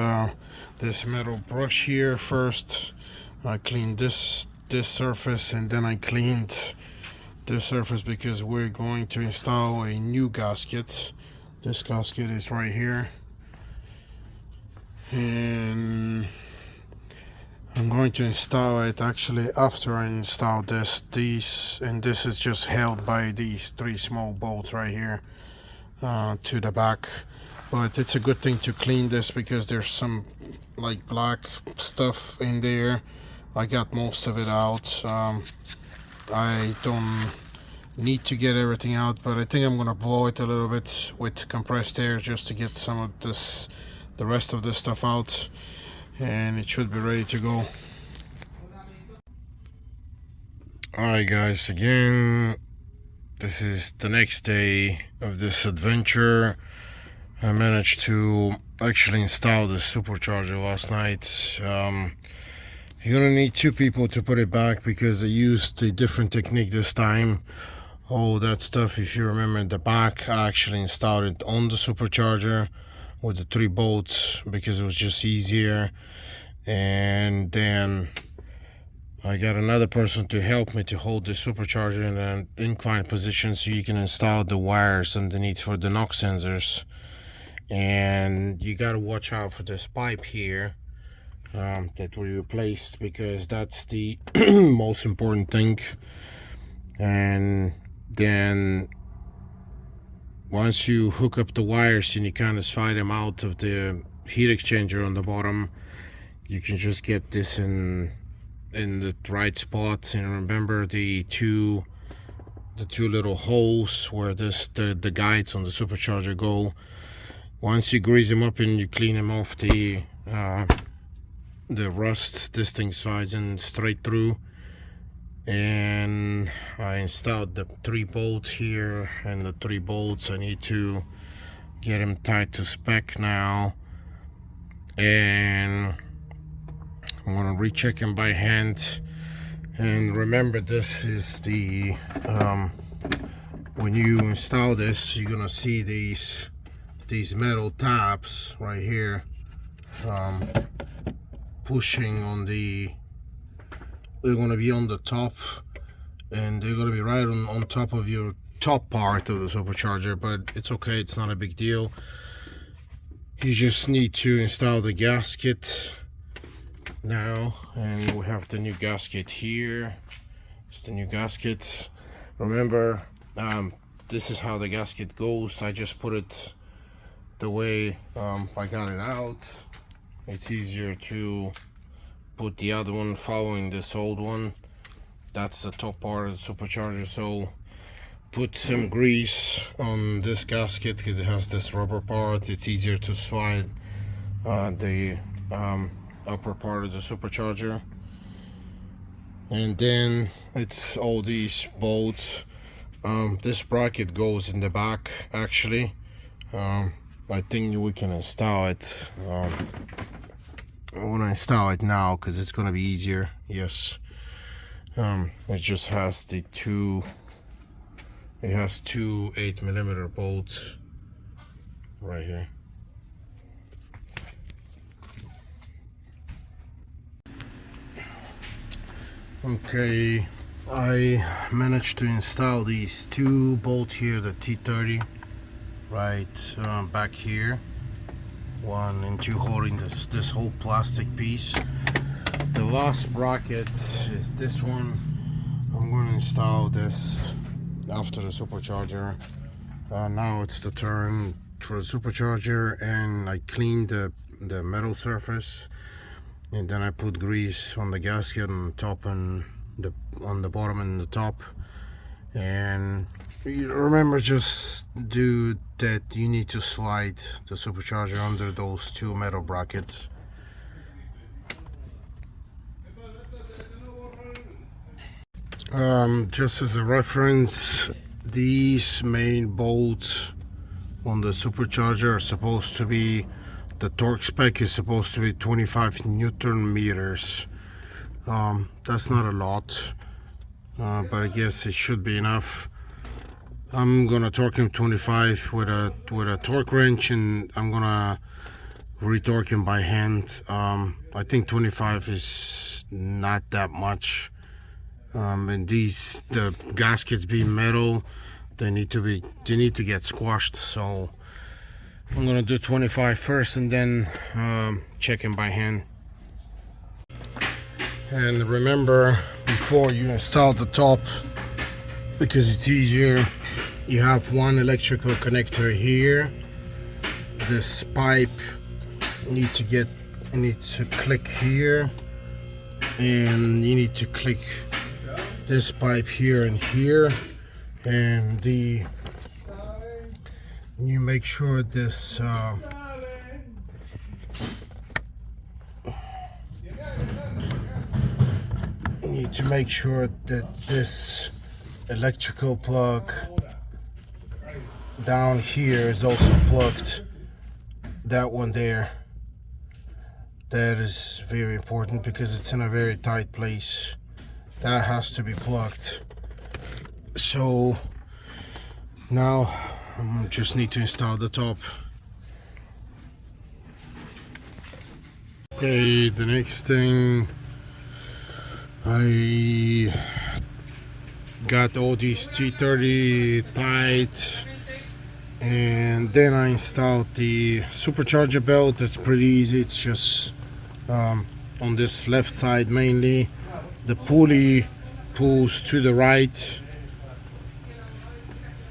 this metal brush here first. I cleaned this surface, and then I cleaned this surface because we're going to install a new gasket. This gasket is right here, and I'm going to install it actually after I install these, and this is just held by these three small bolts right here to the back. But it's a good thing to clean this because there's some like black stuff in there. I got most of it out. I don't need to get everything out, but I think I'm gonna blow it a little bit with compressed air just to get some of this, the rest of this stuff out, and it should be ready to go. Alright guys, again, this is the next day of this adventure. I managed to actually install the supercharger last night. You're gonna need two people to put it back because I used a different technique this time. All that stuff, if you remember in the back, I actually installed it on the supercharger with the 3 bolts because it was just easier. And then I got another person to help me to hold the supercharger in an inclined position so you can install the wires underneath for the NOx sensors. And you got to watch out for this pipe here that we replaced, because that's the most important thing. And then once you hook up the wires and you kind of slide them out of the heat exchanger on the bottom, you can just get this in the right spot. And remember, the two the two little holes where the guides on the supercharger go. Once you grease them up and you clean them off the rust, this thing slides in straight through. And I installed the 3 bolts here, and the 3 bolts I need to get them tied to spec now, and I'm gonna recheck them by hand. And remember, this is the when you install this, you're gonna see these metal tabs right here pushing on they're going to be on the top, and they're going to be right on top of your top part of the supercharger, but it's okay, it's not a big deal. You just need to install the gasket now, and we have the new gasket here. It's the new gasket. Remember, this is how the gasket goes. I just put it the way I got it out. It's easier to put the other one following this old one. That's the top part of the supercharger. So put some grease on this gasket because it has this rubber part. It's easier to slide the upper part of the supercharger. And then it's all these bolts. This bracket goes in the back actually. I think we can install it. I want to install it now because it's going to be easier. Yes. It just has the two 8mm bolts right here. Okay, I managed to install these 2 bolts here, the T30, right back here. 1 and 2 holding this whole plastic piece. The last bracket is this one. I'm going to install this after the supercharger. Now it's the turn for the supercharger, and I cleaned the metal surface, and then I put grease on the gasket on the top and on the bottom and the top. And remember, just do that, you need to slide the supercharger under those 2 metal brackets. Just as a reference, these main bolts on the supercharger are supposed to be, the torque spec is supposed to be 25 Newton meters. That's not a lot, but I guess it should be enough. I'm gonna torque him 25 with a torque wrench, and I'm gonna retorque him by hand. I think 25 is not that much. And the gaskets being metal, they need to get squashed. So I'm gonna do 25 first, and then check him by hand. And remember, before you install the top, because it's easier, you have 1 electrical connector here. This pipe needs to click here, and you need to click this pipe here and here, and you make sure this you need to make sure that this electrical plug down here is also plugged. That one there, that is very important because it's in a very tight place. That has to be plugged. So now I just need to install the top. Okay, the next thing, I got all these T30 tied, and then I installed the supercharger belt. That's pretty easy. It's just on this left side mainly. The pulley pulls to the right,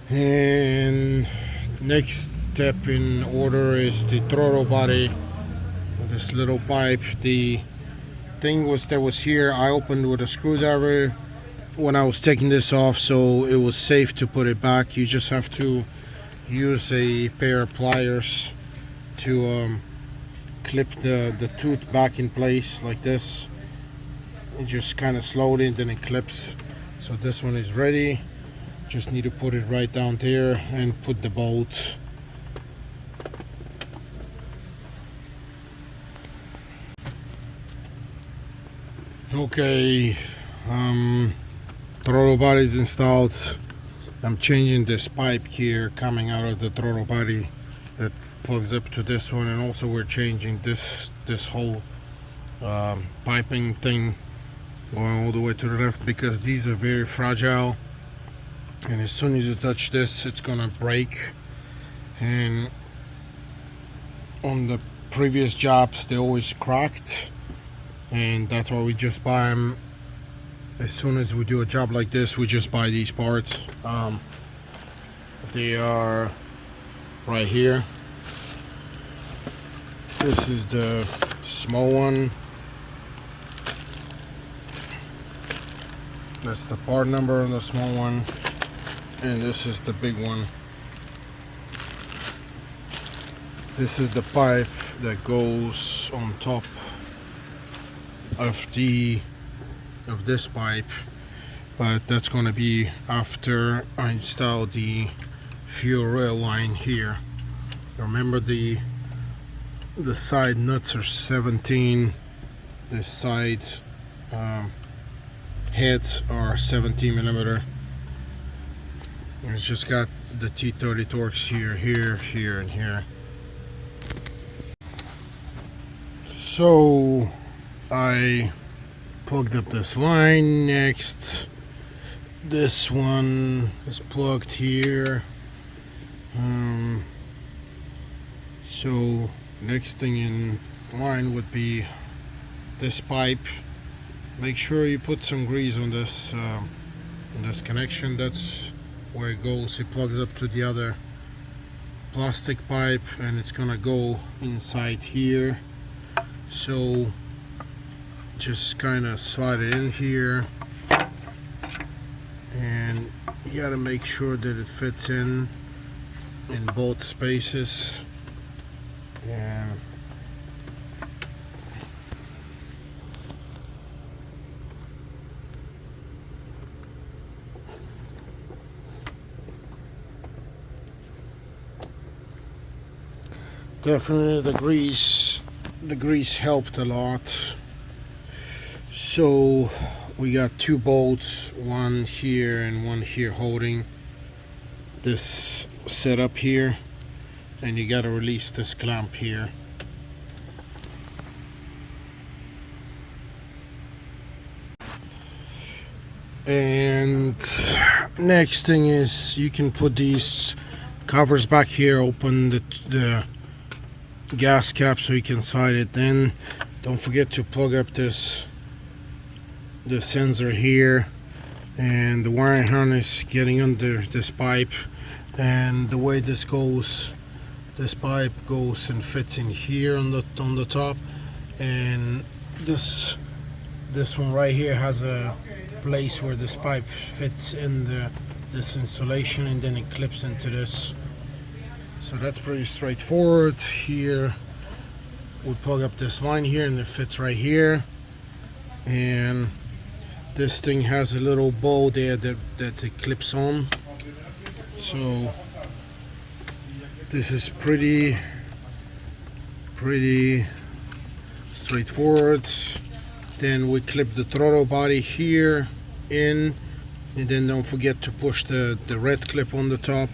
and next step in order is the throttle body. This little pipe, the thing that was here, I opened with a screwdriver, when I was taking this off, so it was safe to put it back. You just have to use a pair of pliers to clip the tooth back in place like this. And just kind of slow it in, then it clips. So this one is ready. Just need to put it right down there and put the bolts. Okay, throttle body is installed. I'm changing this pipe here coming out of the throttle body that plugs up to this one, and also we're changing this whole piping thing going all the way to the left, because these are very fragile, and as soon as you touch this it's gonna break. And on the previous jobs they always cracked, and that's why we just buy them. As soon as we do a job like this, we just buy these parts. They are right here. This is the small one. That's the part number on the small one, and this is the big one. This is the pipe that goes on top of this pipe, but that's going to be after I install the fuel rail line here. Remember, the side nuts are 17. The side heads are 17 millimeter. And it's just got the T30 Torx here, here, here, and here. So I plugged up this line. Next, this one is plugged here. So next thing in line would be this pipe. Make sure you put some grease on this connection. That's where it goes. It plugs up to the other plastic pipe, and it's gonna go inside here. So just kind of slide it in here, and you gotta make sure that it fits in both spaces. And definitely the grease helped a lot. So we got two bolts, one here and one here, holding this setup here, and you got to release this clamp here. And next thing is you can put these covers back here, open the gas cap so you can slide it in. Don't forget to plug up the sensor here, and the wiring harness getting under this pipe. And the way this goes, this pipe goes and fits in here on the top, and this one right here has a place where this pipe fits in this insulation, and then it clips into this. So that's pretty straightforward. Here we plug up this line here, and it fits right here. And this thing has a little bow there that it clips on. So this is pretty straightforward. Then we clip the throttle body here in, and then don't forget to push the red clip on the top.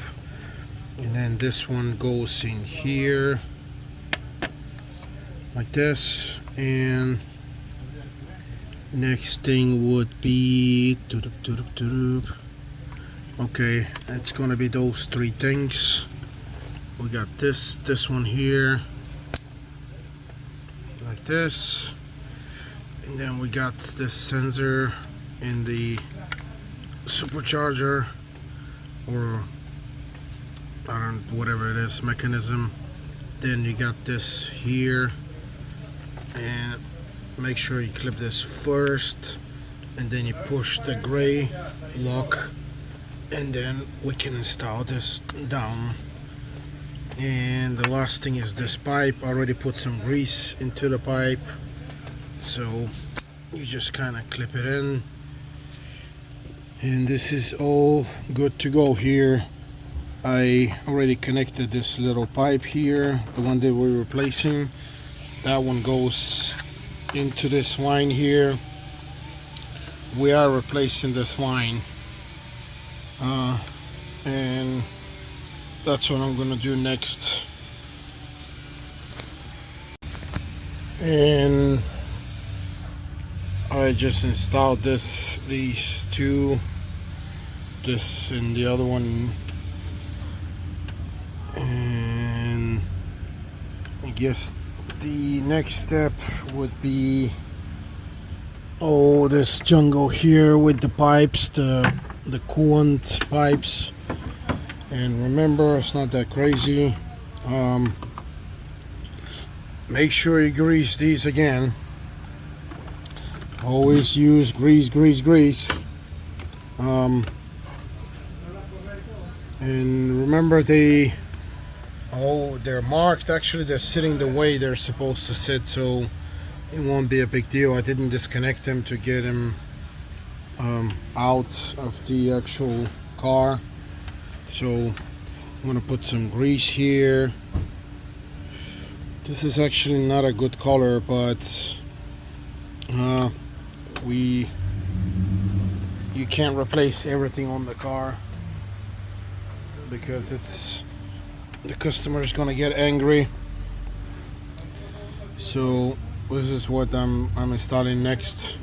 And then this one goes in here like this. And next thing would be okay, it's gonna be those three things. We got this one here like this, and then we got this sensor in the supercharger, or I don't, whatever it is, mechanism. Then you got this here, and make sure you clip this first, and then you push the gray lock, and then we can install this down. And the last thing is this pipe. I already put some grease into the pipe, so you just kind of clip it in, and this is all good to go here. I already connected this little pipe here, the one that we're replacing. That one goes into this line here. We are replacing this line, and that's what I'm gonna do next. And I just installed these two, this and the other one, and I guess the next step would be this jungle here with the pipes, the coolant pipes. And remember, it's not that crazy. Make sure you grease these again. Always use grease. And remember, they're marked. Actually, they're sitting the way they're supposed to sit, so it won't be a big deal. I didn't disconnect them to get them out of the actual car. So I'm gonna put some grease here. This is actually not a good color, but you can't replace everything on the car, because the customer is gonna get angry. So this is what I'm installing next.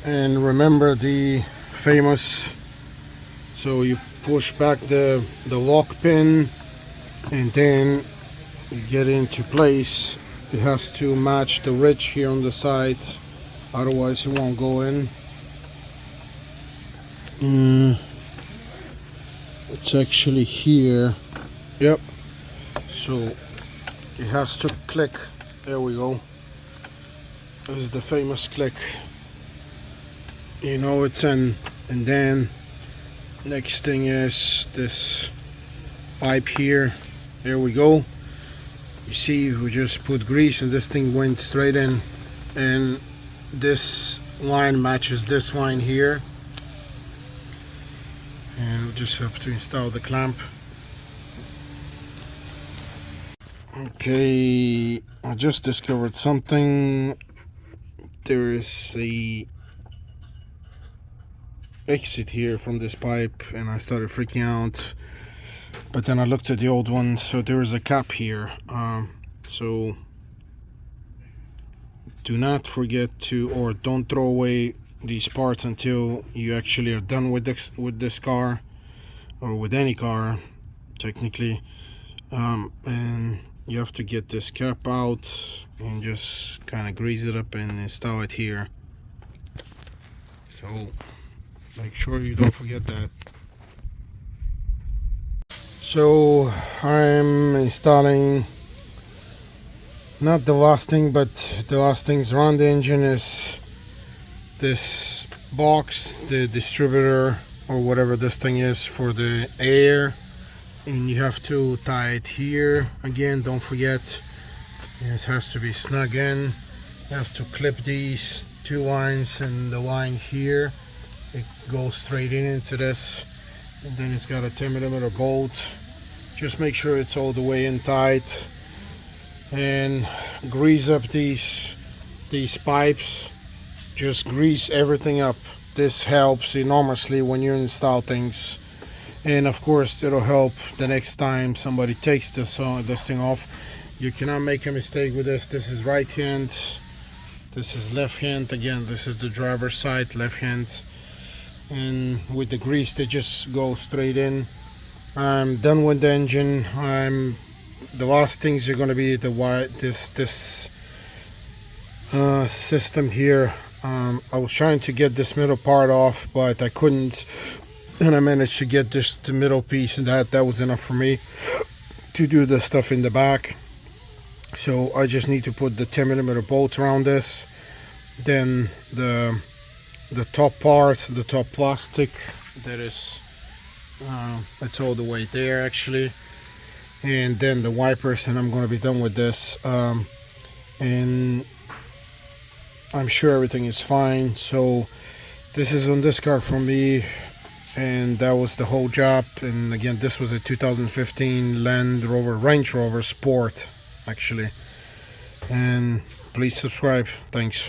And remember the famous, so you push back the lock pin, and then you get into place. It has to match the ridge here on the side, otherwise it won't go in. It's actually here. Yep. So it has to click. There we go. This is the famous click. You know it's in. And then next thing is this pipe here. There we go. You see, we just put grease and this thing went straight in, and this line matches this line here. And we just have to install the clamp. Okay, I just discovered something. There is a exit here from this pipe, and I started freaking out. But then I looked at the old one, so there is a cap here. So do not forget to, or don't throw away these parts until you actually are done with this car, or with any car, technically. And you have to get this cap out and just kind of grease it up and install it here. So make sure you don't forget that. So I'm installing, not the last thing, but the last things around the engine is this box, the distributor or whatever this thing is for the air, and you have to tie it here. Again, don't forget, it has to be snug in. You have to clip these two lines, and the line here, it goes straight into this. And then it's got a 10mm bolt. Just make sure it's all the way in tight, and grease up these pipes. Just grease everything up. This helps enormously when you install things, and of course it'll help the next time somebody takes this thing off. You cannot make a mistake with this. This is right hand, this is left hand. Again, this is the driver's side, left hand. And with the grease, they just go straight in. I'm done with the engine. The last things are going to be this system here. I was trying to get this middle part off, but I couldn't, and I managed to get the middle piece, and that was enough for me to do the stuff in the back. So I just need to put the 10mm bolt around this, then the top part, the top plastic, that is it's all the way there actually, and then the wipers, and I'm going to be done with this, and I'm sure everything is fine. So this is on this car for me, and that was the whole job. And again, this was a 2015 Range Rover Sport actually. And please subscribe. Thanks.